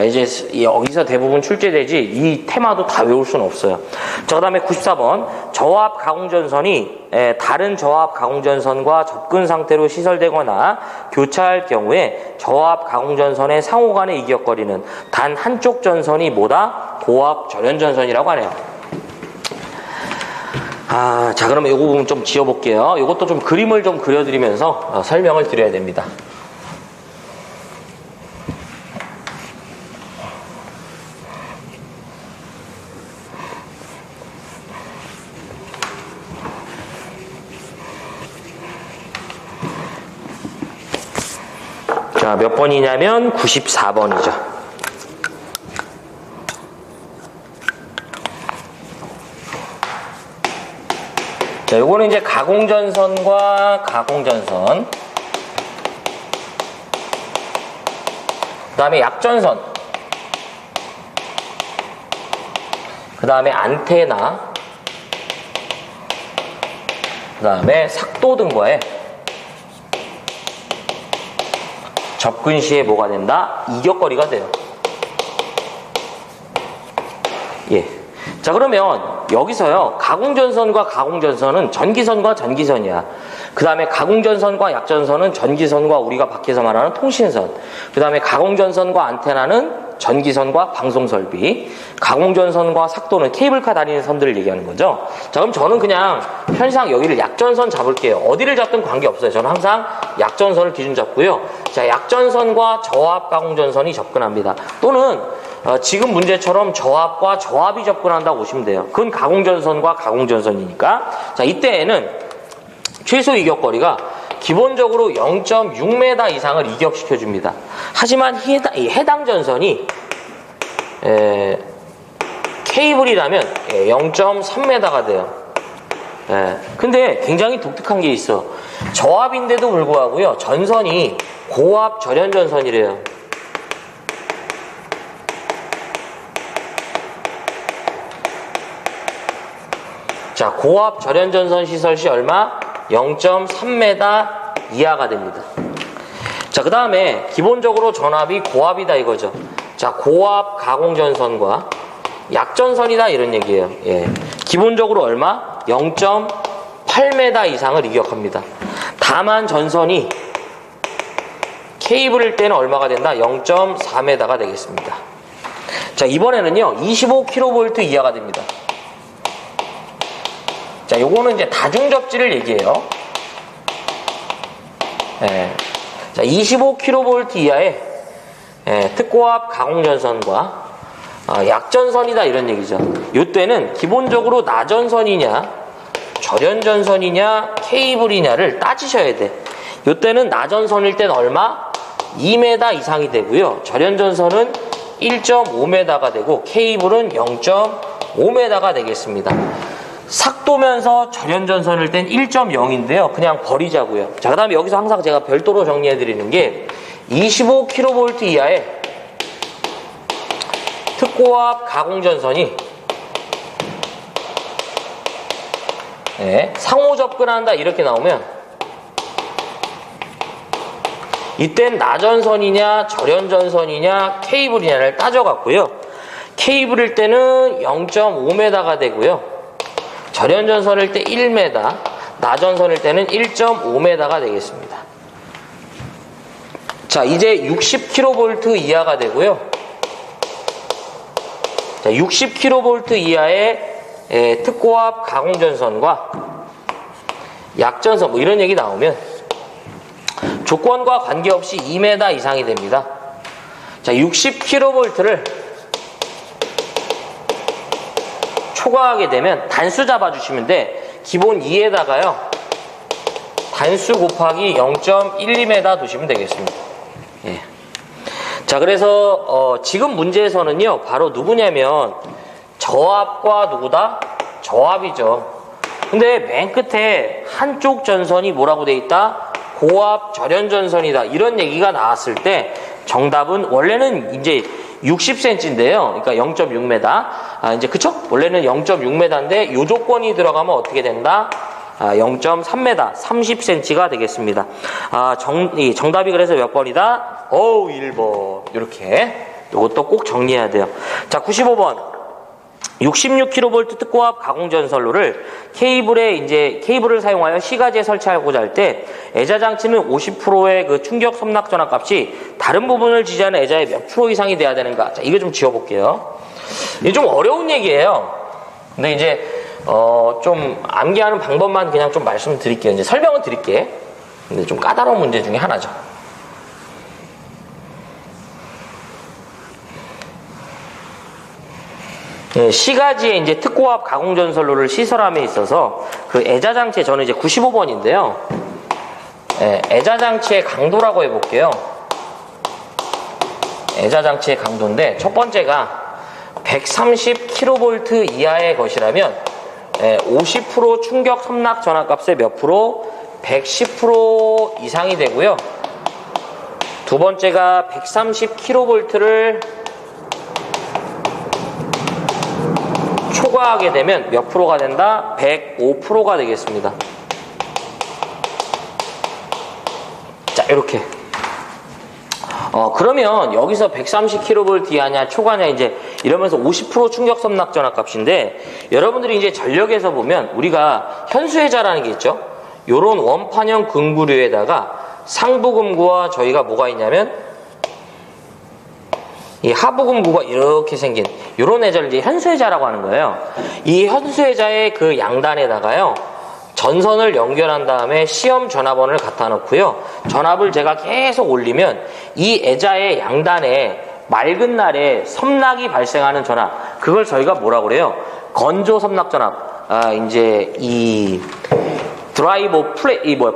이제 여기서 대부분 출제되지 이 테마도 다 외울 수는 없어요. 자, 그 다음에 94번 저압 가공전선이 다른 저압 가공전선과 접근 상태로 시설되거나 교차할 경우에 저압 가공전선의 상호간의 이격거리는 단 한쪽 전선이 뭐다? 고압 절연전선이라고 하네요. 자, 그러면 요거 부분 좀 지어볼게요. 요것도 좀 그림을 좀 그려드리면서 설명을 드려야 됩니다. 자, 몇 번이냐면 94번이죠. 자, 요거는 이제 가공전선과 가공전선, 그 다음에 약전선, 그 다음에 안테나, 그 다음에 삭도등과의 접근 시에 뭐가 된다? 이격거리가 돼요. 예. 자, 그러면 여기서요, 가공전선과 가공전선은 전기선과 전기선이야. 그 다음에 가공전선과 약전선은 전기선과 우리가 밖에서 말하는 통신선, 그 다음에 가공전선과 안테나는 전기선과 방송설비, 가공전선과 삭도는 케이블카 다니는 선들을 얘기하는 거죠. 자, 그럼 저는 그냥 편상 여기를 약전선 잡을게요. 어디를 잡든 관계없어요. 저는 항상 약전선을 기준 잡고요. 자, 약전선과 저압 가공전선이 접근합니다. 또는 지금 문제처럼 저압과 저압이 접근한다고 보시면 돼요. 그건 가공전선과 가공전선이니까. 자, 이때에는 최소 이격거리가 기본적으로 0.6m 이상을 이격시켜줍니다. 하지만 해당 전선이 케이블이라면 0.3m가 돼요. 근데 굉장히 독특한 게 있어. 저압인데도 불구하고요, 전선이 고압 절연전선이래요. 자, 고압 절연전선 시설 시 얼마? 0.3m 이하가 됩니다. 자, 그 다음에 기본적으로 전압이 고압이다 이거죠. 자, 고압 가공전선과 약전선이다 이런 얘기예요. 예. 기본적으로 얼마? 0.8m 이상을 이격합니다. 다만 전선이 케이블일 때는 얼마가 된다? 0.4m가 되겠습니다. 자, 이번에는요 25kV 이하가 됩니다. 자, 요거는 이제 다중접지를 얘기해요. 자, 25kV 이하의 특고압 가공전선과 약전선이다 이런 얘기죠. 요때는 기본적으로 나전선이냐 절연전선이냐 케이블이냐를 따지셔야 돼. 이때는 나전선일 땐 얼마? 2m 이상이 되고요. 절연전선은 1.5m가 되고 케이블은 0.5m가 되겠습니다. 삭도면서 절연전선일 땐 1.0인데요. 그냥 버리자고요. 자, 그 다음에 여기서 항상 제가 별도로 정리해 드리는 게 25kV 이하의 특고압 가공전선이 상호 접근한다 이렇게 나오면 이땐 나전선이냐 절연전선이냐 케이블이냐를 따져갖고요. 케이블일 때는 0.5m가 되고요. 절연전선일 때 1m, 나전선일 때는 1.5m가 되겠습니다. 자, 이제 60kV 이하가 되고요. 자, 60kV 이하의 특고압 가공전선과 약전선 뭐 이런 얘기 나오면 조건과 관계없이 2m 이상이 됩니다. 자, 60kV를 초과하게 되면 단수 잡아주시면 돼. 기본 2에다가요. 단수 곱하기 0.12m 두시면 되겠습니다. 예. 자, 그래서 지금 문제에서는요. 바로 누구냐면 저압과 누구다? 저압이죠. 근데 맨 끝에 한쪽 전선이 뭐라고 돼 있다? 고압 절연전선이다. 이런 얘기가 나왔을 때 정답은 원래는 이제 60cm인데요. 그러니까 0.6m. 이제 그쵸? 원래는 0.6m인데 요 조건이 들어가면 어떻게 된다? 0.3m, 30cm가 되겠습니다. 정답이 그래서 몇 번이다? 1번. 이렇게. 이것도 꼭 정리해야 돼요. 자, 95번. 66kV 특고압 가공전선로를 케이블을 사용하여 시가지에 설치하고자 할 때 애자 장치는 50%의 그 충격 섬낙 전압 값이 다른 부분을 지지하는 애자의 몇 프로 이상이 돼야 되는가? 자, 이거 좀 지워볼게요. 이게 좀 어려운 얘기예요. 근데 이제 좀 암기하는 방법만 그냥 좀 말씀드릴게요. 이제 설명은 드릴게. 근데 좀 까다로운 문제 중에 하나죠. 시가지에 이제 특고압 가공전선로를 시설함에 있어서 그 애자장치에 저는 이제 95번인데요. 애자장치의 강도라고 해볼게요. 애자장치의 강도인데 첫 번째가 130kV 이하의 것이라면 50% 충격 섬낙 전압값의 몇 프로? 110% 이상이 되고요. 두 번째가 130kV를 초과하게 되면 몇 프로가 된다? 105%가 되겠습니다. 자, 이렇게. 그러면 여기서 130kV 이하냐 초과냐 이제 이러면서 50% 충격 섬낙 전압 값인데 여러분들이 이제 전력에서 보면 우리가 현수회자라는 게 있죠. 요런 원판형 금구류에다가 상부 금구와 저희가 뭐가 있냐면 이 하부 금구가 이렇게 생긴 요런 회자를 이제 현수회자라고 하는 거예요. 이 현수회자의 그 양단에다가요. 전선을 연결한 다음에 시험 전압원을 갖다 놓고요. 전압을 제가 계속 올리면 이 애자의 양단에 맑은 날에 섬낙이 발생하는 전압, 그걸 저희가 뭐라고 그래요? 건조 섬낙 전압. 이제 이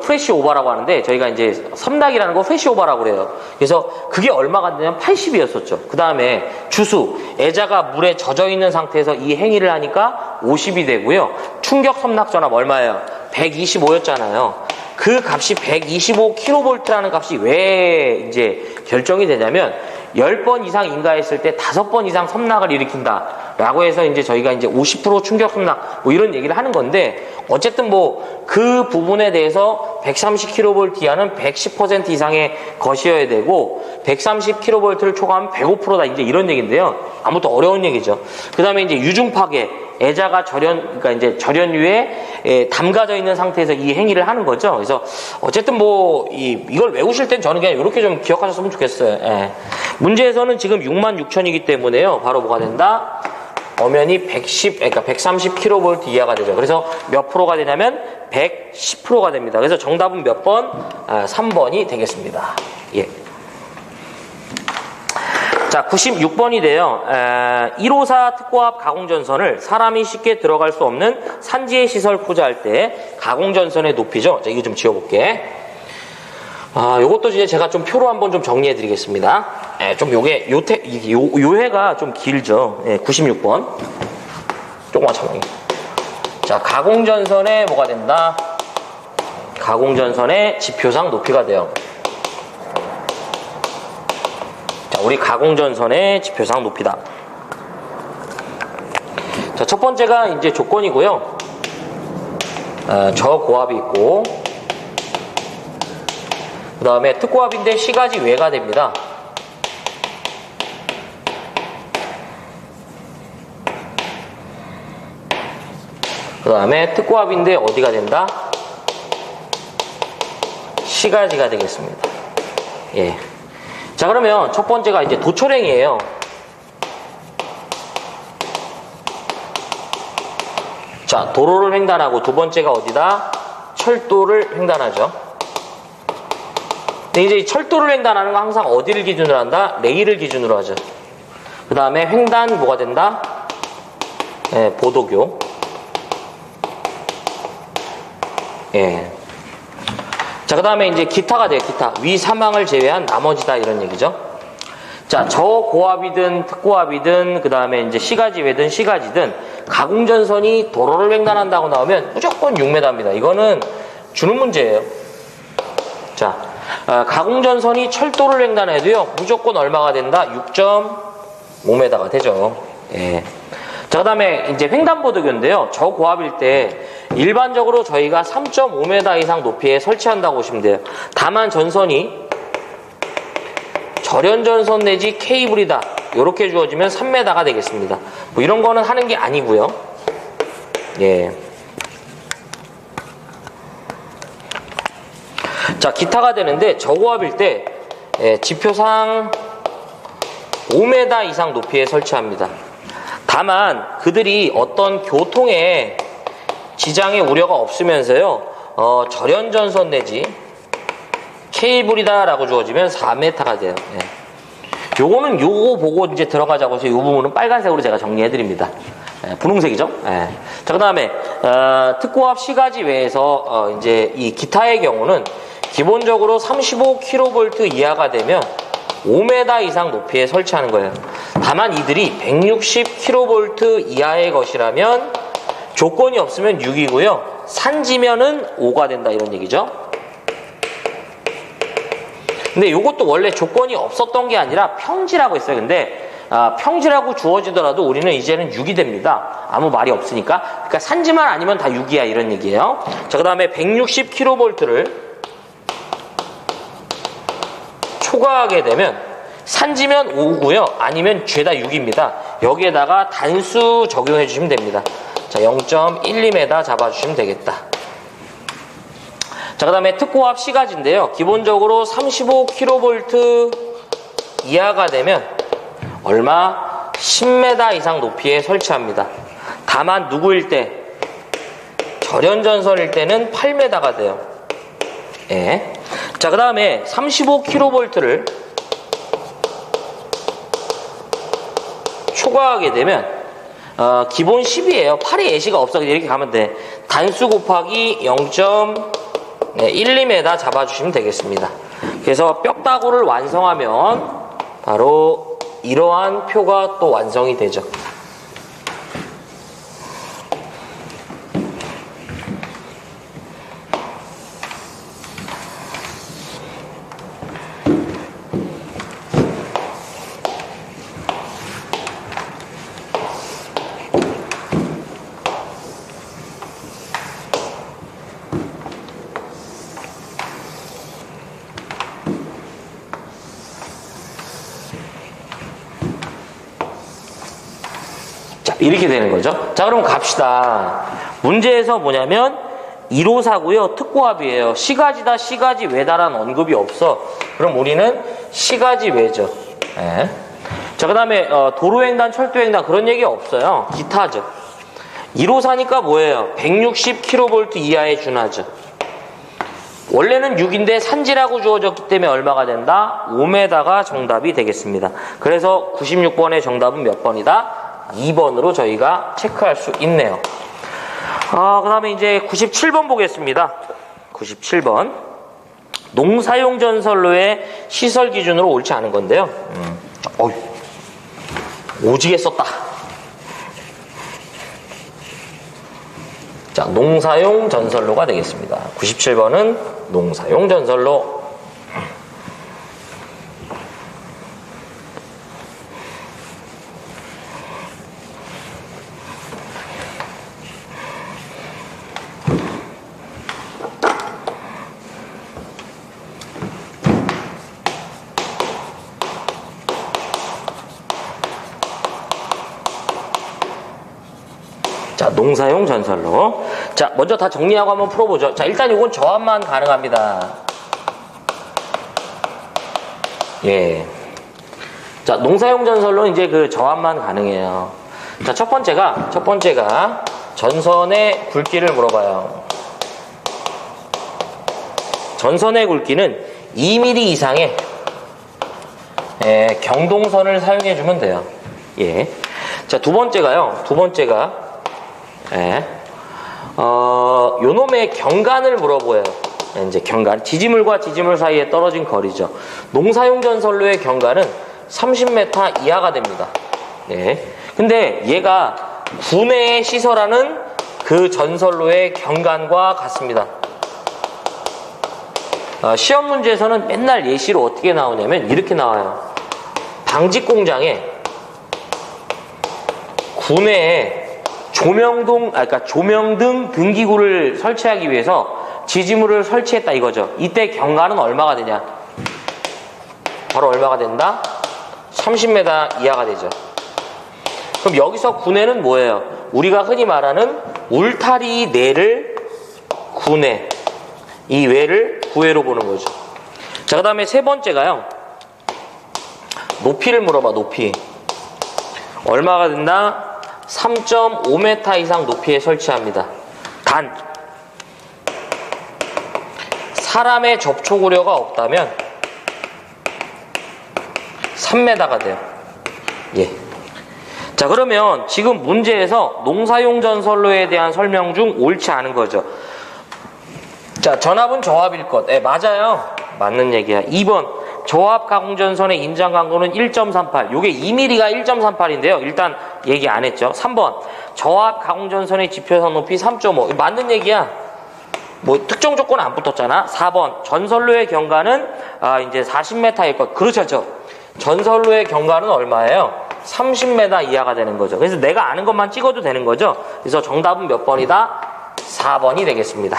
프레시 오버라고 하는데 저희가 이제 섬낙이라는 거 프레시 오버라고 그래요. 그래서 그게 얼마가 되냐면 80이었었죠. 그 다음에 주수, 애자가 물에 젖어 있는 상태에서 이 행위를 하니까 50이 되고요. 충격 섬낙 전압 얼마예요? 125였잖아요. 그 값이 125kV라는 값이 왜 이제 결정이 되냐면 10번 이상 인가했을 때 5번 이상 섬낙을 일으킨다. 라고 해서 이제 저희가 이제 50% 충격 섬낙 뭐 이런 얘기를 하는 건데 어쨌든 뭐 그 부분에 대해서 130kV 이하는 110% 이상의 것이어야 되고 130kV를 초과하면 105%다 이제 이런 얘기인데요. 아무튼 어려운 얘기죠. 그 다음에 이제 유중파괴 애자가 그러니까 이제 절연유에 담가져 있는 상태에서 이 행위를 하는 거죠. 그래서 어쨌든 뭐 이걸 외우실 땐 저는 그냥 이렇게 좀 기억하셨으면 좋겠어요. 문제에서는 지금 66,000이기 때문에요. 바로 뭐가 된다? 엄연히 130kV 이하가 되죠. 그래서 몇 프로가 되냐면 110%가 됩니다. 그래서 정답은 몇 번? 3번이 되겠습니다. 예. 자, 96번인데요. 154 특고압 가공전선을 사람이 쉽게 들어갈 수 없는 산지의 시설 포자할 때 가공전선의 높이죠. 자, 이거 좀 지워볼게. 요것도 이제 제가 좀 표로 한번 좀 정리해 드리겠습니다. 좀 요게, 요해가 좀 길죠. 96번. 조금만 참아요. 자, 가공전선에 뭐가 된다? 가공전선의 지표상 높이가 돼요. 자, 우리 가공전선의 지표상 높이다. 자, 첫 번째가 이제 조건이고요. 저고압이 있고, 그 다음에 특고압인데 시가지 외가 됩니다. 그 다음에 특고압인데 어디가 된다? 시가지가 되겠습니다. 예. 자, 그러면 첫 번째가 이제 도철행이에요. 자, 도로를 횡단하고 두 번째가 어디다? 철도를 횡단하죠. 근데 이제 철도를 횡단하는 거 항상 어디를 기준으로 한다? 레일을 기준으로 하죠. 그 다음에 횡단 뭐가 된다? 예, 보도교. 예. 자, 그 다음에 이제 기타가 돼요. 기타. 위 사망을 제외한 나머지다 이런 얘기죠. 자, 저고압이든 특고압이든 그 다음에 이제 시가지외든 시가지든 가공전선이 도로를 횡단한다고 나오면 무조건 6m입니다. 이거는 주는 문제예요. 자, 가공전선이 철도를 횡단해도요 무조건 얼마가 된다? 6.5m가 되죠. 예. 자, 그 다음에 이제 횡단보도교인데요. 저고압일 때 일반적으로 저희가 3.5m 이상 높이에 설치한다고 보시면 돼요. 다만 전선이 절연전선 내지 케이블이다. 이렇게 주어지면 3m가 되겠습니다. 뭐 이런 거는 하는 게 아니고요. 예. 자, 기타가 되는데 저고압일 때 지표상 5m 이상 높이에 설치합니다. 다만 그들이 어떤 교통에 지장의 우려가 없으면서요 절연전선 내지 케이블이다 라고 주어지면 4m가 돼요. 예. 요거는 요거 보고 이제 들어가자고 해서 요 부분은 빨간색으로 제가 정리해 드립니다. 예, 분홍색이죠. 예. 자, 그 다음에 특고압 시가지 외에서 이제 이 기타의 경우는 기본적으로 35kV 이하가 되면 5m 이상 높이에 설치하는 거예요. 다만 이들이 160kV 이하의 것이라면 조건이 없으면 6이고요. 산지면은 5가 된다 이런 얘기죠. 근데 이것도 원래 조건이 없었던 게 아니라 평지라고 했어요. 근데 평지라고 주어지더라도 우리는 이제는 6이 됩니다. 아무 말이 없으니까. 그러니까 산지만 아니면 다 6이야 이런 얘기예요. 자, 그 다음에 160kV를 초과하게 되면 산지면 5고요. 아니면 죄다 6입니다. 여기에다가 단수 적용해 주시면 됩니다. 자, 0.12m 잡아주시면 되겠다. 자, 그 다음에 특고압 시가지인데요. 기본적으로 35kV 이하가 되면 얼마? 10m 이상 높이에 설치합니다. 다만 누구일 때? 절연전선일 때는 8m가 돼요. 예. 자, 그 다음에 35kV를 초과하게 되면 기본 10이에요. 8이 예시가 없어. 이렇게 가면 돼. 단수 곱하기 0.12m 잡아주시면 되겠습니다. 그래서 뼈다구를 완성하면 바로 이러한 표가 또 완성이 되죠. 이렇게 되는 거죠. 자, 그럼 갑시다. 문제에서 뭐냐면 154고요. 특고압이에요. 시가지다, 시가지 외다란 언급이 없어. 그럼 우리는 시가지 외죠. 예. 자, 그 다음에 도로횡단, 철도횡단 그런 얘기 없어요. 기타죠. 154니까 뭐예요? 160kV 이하에 준하죠. 원래는 6인데 산지라고 주어졌기 때문에 얼마가 된다? 5m가 정답이 되겠습니다. 그래서 96번의 정답은 몇 번이다? 2번으로 저희가 체크할 수 있네요. 그 다음에 이제 97번 보겠습니다. 97번. 농사용 전선로의 시설 기준으로 옳지 않은 건데요. 오지게 썼다. 자, 농사용 전선로가 되겠습니다. 97번은 농사용 전선로. 자, 농사용 전선로. 자, 먼저 다 정리하고 한번 풀어보죠. 자, 일단 이건 저압만 가능합니다. 예. 자, 농사용 전선로는 이제 그 저압만 가능해요. 자, 첫 번째가 전선의 굵기를 물어봐요. 전선의 굵기는 2mm 이상의 경동선을 사용해주면 돼요. 예. 자, 두 번째가 요놈의 경간을 물어보여요. 이제 경간, 지지물과 지지물 사이에 떨어진 거리죠. 농사용 전선로의 경간은 30m 이하가 됩니다. 네. 근데 얘가 구내에 시설하는 그 전선로의 경간과 같습니다. 시험 문제에서는 맨날 예시로 어떻게 나오냐면 이렇게 나와요. 방직 공장에 구내에 조명등 등기구를 설치하기 위해서 지지물을 설치했다 이거죠. 이때 경관은 얼마가 되냐? 바로 얼마가 된다? 30m 이하가 되죠. 그럼 여기서 구내는 뭐예요? 우리가 흔히 말하는 울타리 내를 구내, 이 외를 구외로 보는 거죠. 자, 그 다음에 세 번째가요. 높이를 물어봐. 높이 얼마가 된다? 3.5m 이상 높이에 설치합니다. 단 사람의 접촉 우려가 없다면 3m가 돼요. 예. 자, 그러면 지금 문제에서 농사용 전선로에 대한 설명 중 옳지 않은 거죠. 자, 전압은 저압일 것. 맞아요. 맞는 얘기야. 2번 저압 가공전선의 인장 강도는 1.38. 요게 2mm가 1.38인데요. 일단 얘기 안 했죠. 3번 저압 가공전선의 지표선 높이 3.5. 맞는 얘기야. 뭐 특정 조건 안 붙었잖아. 4번 전선로의 경관은 이제 40m일 것. 그렇죠. 전선로의 경관은 얼마예요? 30m 이하가 되는 거죠. 그래서 내가 아는 것만 찍어도 되는 거죠. 그래서 정답은 몇 번이다? 4번이 되겠습니다.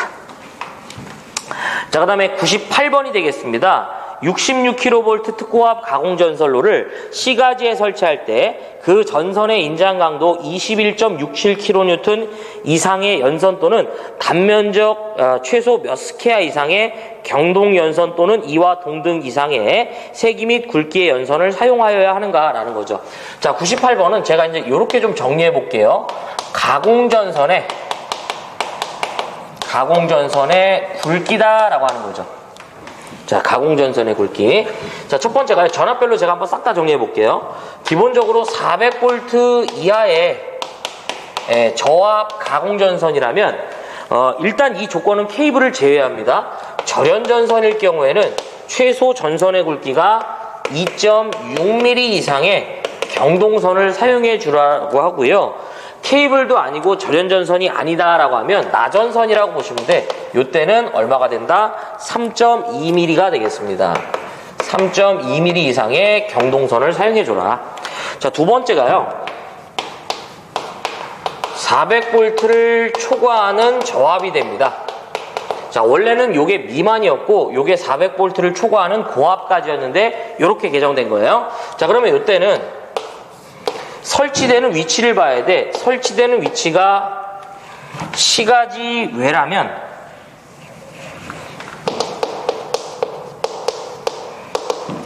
자, 그 다음에 98번이 되겠습니다. 66kV 특고압 가공전선로를 C가지에 설치할 때 그 전선의 인장 강도 21.67kN 이상의 연선 또는 단면적 최소 몇 스퀘어 이상의 경동 연선 또는 이와 동등 이상의 세기 및 굵기의 연선을 사용하여야 하는가라는 거죠. 자, 98번은 제가 이제 이렇게 좀 정리해 볼게요. 가공전선의 굵기다라고 하는 거죠. 자, 가공전선의 굵기. 자, 첫 번째가 전압별로 제가 한번 싹 다 정리해 볼게요. 기본적으로 400V 이하의 저압 가공전선이라면 일단 이 조건은 케이블을 제외합니다. 절연전선일 경우에는 최소 전선의 굵기가 2.6mm 이상의 경동선을 사용해 주라고 하고요. 케이블도 아니고 절연전선이 아니다라고 하면 나전선이라고 보시면 돼. 이때는 얼마가 된다? 3.2mm가 되겠습니다. 3.2mm 이상의 경동선을 사용해줘라. 자, 두 번째가요. 400V를 초과하는 저압이 됩니다. 자, 원래는 요게 미만이었고 요게 400V를 초과하는 고압까지였는데 이렇게 개정된 거예요. 자, 그러면 이때는 설치되는 위치를 봐야 돼. 설치되는 위치가 C가지 외라면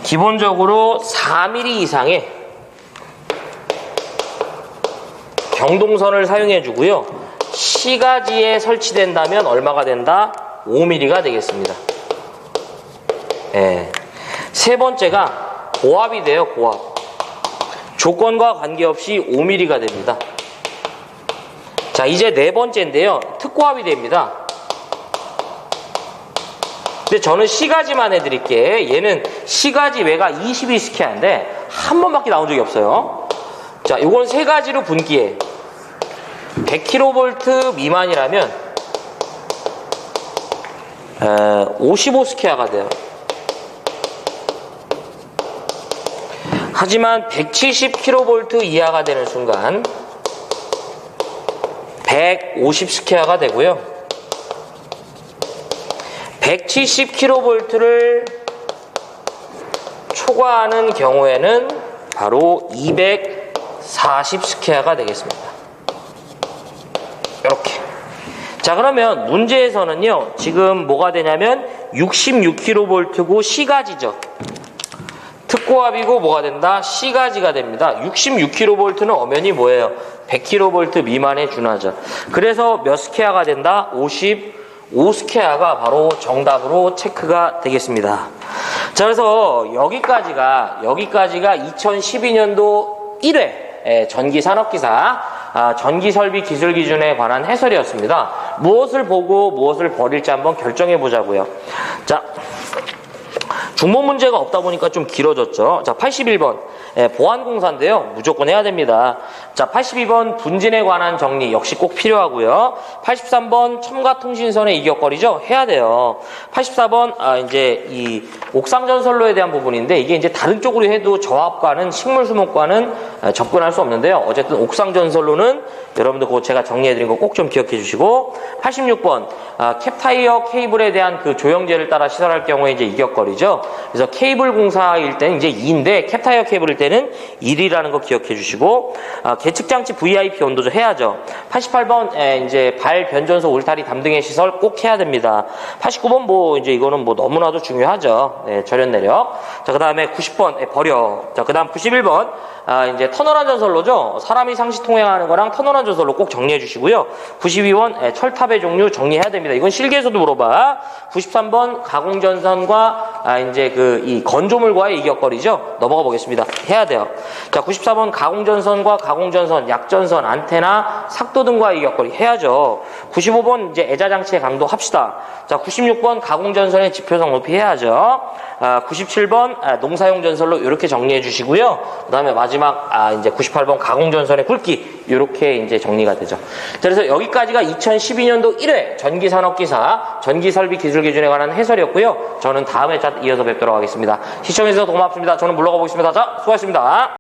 기본적으로 4mm 이상의 경동선을 사용해 주고요. C가지에 설치된다면 얼마가 된다? 5mm가 되겠습니다. 예. 세 번째가 고압이 돼요, 고압. 조건과 관계없이 5mm가 됩니다. 자, 이제 네 번째인데요. 특고압이 됩니다. 근데 저는 C가지만 해드릴게. 얘는 C가지 외가 22스퀘어인데 한 번밖에 나온 적이 없어요. 자, 이건 세 가지로 분기해. 100kV 미만이라면 55스퀘어가 돼요. 하지만 170kV 이하가 되는 순간 150스퀘어가 되고요. 170kV를 초과하는 경우에는 바로 240스퀘어가 되겠습니다. 이렇게. 자, 그러면 문제에서는요, 지금 뭐가 되냐면 66kV고 C가지죠. 특고압이고 뭐가 된다? C가지가 됩니다. 66kV는 엄연히 뭐예요? 100kV 미만에 준하죠. 그래서 몇 스퀘어가 된다? 55스퀘어가 바로 정답으로 체크가 되겠습니다. 자, 그래서 여기까지가 2012년도 1회 전기산업기사 전기설비 기술 기준에 관한 해설이었습니다. 무엇을 보고 무엇을 버릴지 한번 결정해 보자고요. 자, 중복 문제가 없다 보니까 좀 길어졌죠. 자, 81번 보안공사인데요. 무조건 해야 됩니다. 자, 82번 분진에 관한 정리 역시 꼭 필요하고요. 83번 첨가통신선의 이격거리죠. 해야 돼요. 84번 이제 이 옥상전선로에 대한 부분인데 이게 이제 다른 쪽으로 해도 저압과는 식물수목과는 접근할 수 없는데요. 어쨌든 옥상전선로는 여러분들 그거 제가 정리해드린 거 꼭 좀 기억해 주시고 86번 캡타이어 케이블에 대한 그 조형제를 따라 시설할 경우에 이제 이격거리죠. 그래서 케이블 공사일 때는 이제 2인데 캡타이어 케이블일 때는 1이라는 거 기억해 주시고 계측장치 VIP 온도조 해야죠. 88번 이제 발 변전소 울타리 담등의 시설 꼭 해야 됩니다. 89번 뭐 이제 이거는 뭐 너무나도 중요하죠. 절연 내력. 자, 그다음에 90번 버려. 자, 그다음 91번 이제 터널 안전선로죠. 사람이 상시 통행하는 거랑 터널 안전선로 꼭 정리해 주시고요. 92번 철탑의 종류 정리해야 됩니다. 이건 실기에서도 물어봐. 93번 가공전선과 이제 그 이 건조물과의 이격거리죠. 넘어가 보겠습니다. 해야 돼요. 자, 94번 가공전선과 가공전선, 약전선, 안테나, 삭도 등과의 이격거리 해야죠. 95번 이제 애자장치의 강도 합시다. 자, 96번 가공전선의 지표성 높이 해야죠. 97번 농사용 전선로 이렇게 정리해 주시고요. 그 다음에 마지막 이제 98번 가공전선의 굵기 이렇게 이제 정리가 되죠. 자, 그래서 여기까지가 2012년도 1회 전기산업기사 전기설비 기술 기준에 관한 해설이었고요. 저는 다음 회차 이어서 뵙도록 하겠습니다. 시청해주셔서 고맙습니다. 저는 물러가 보겠습니다. 자, 수고하셨습니다.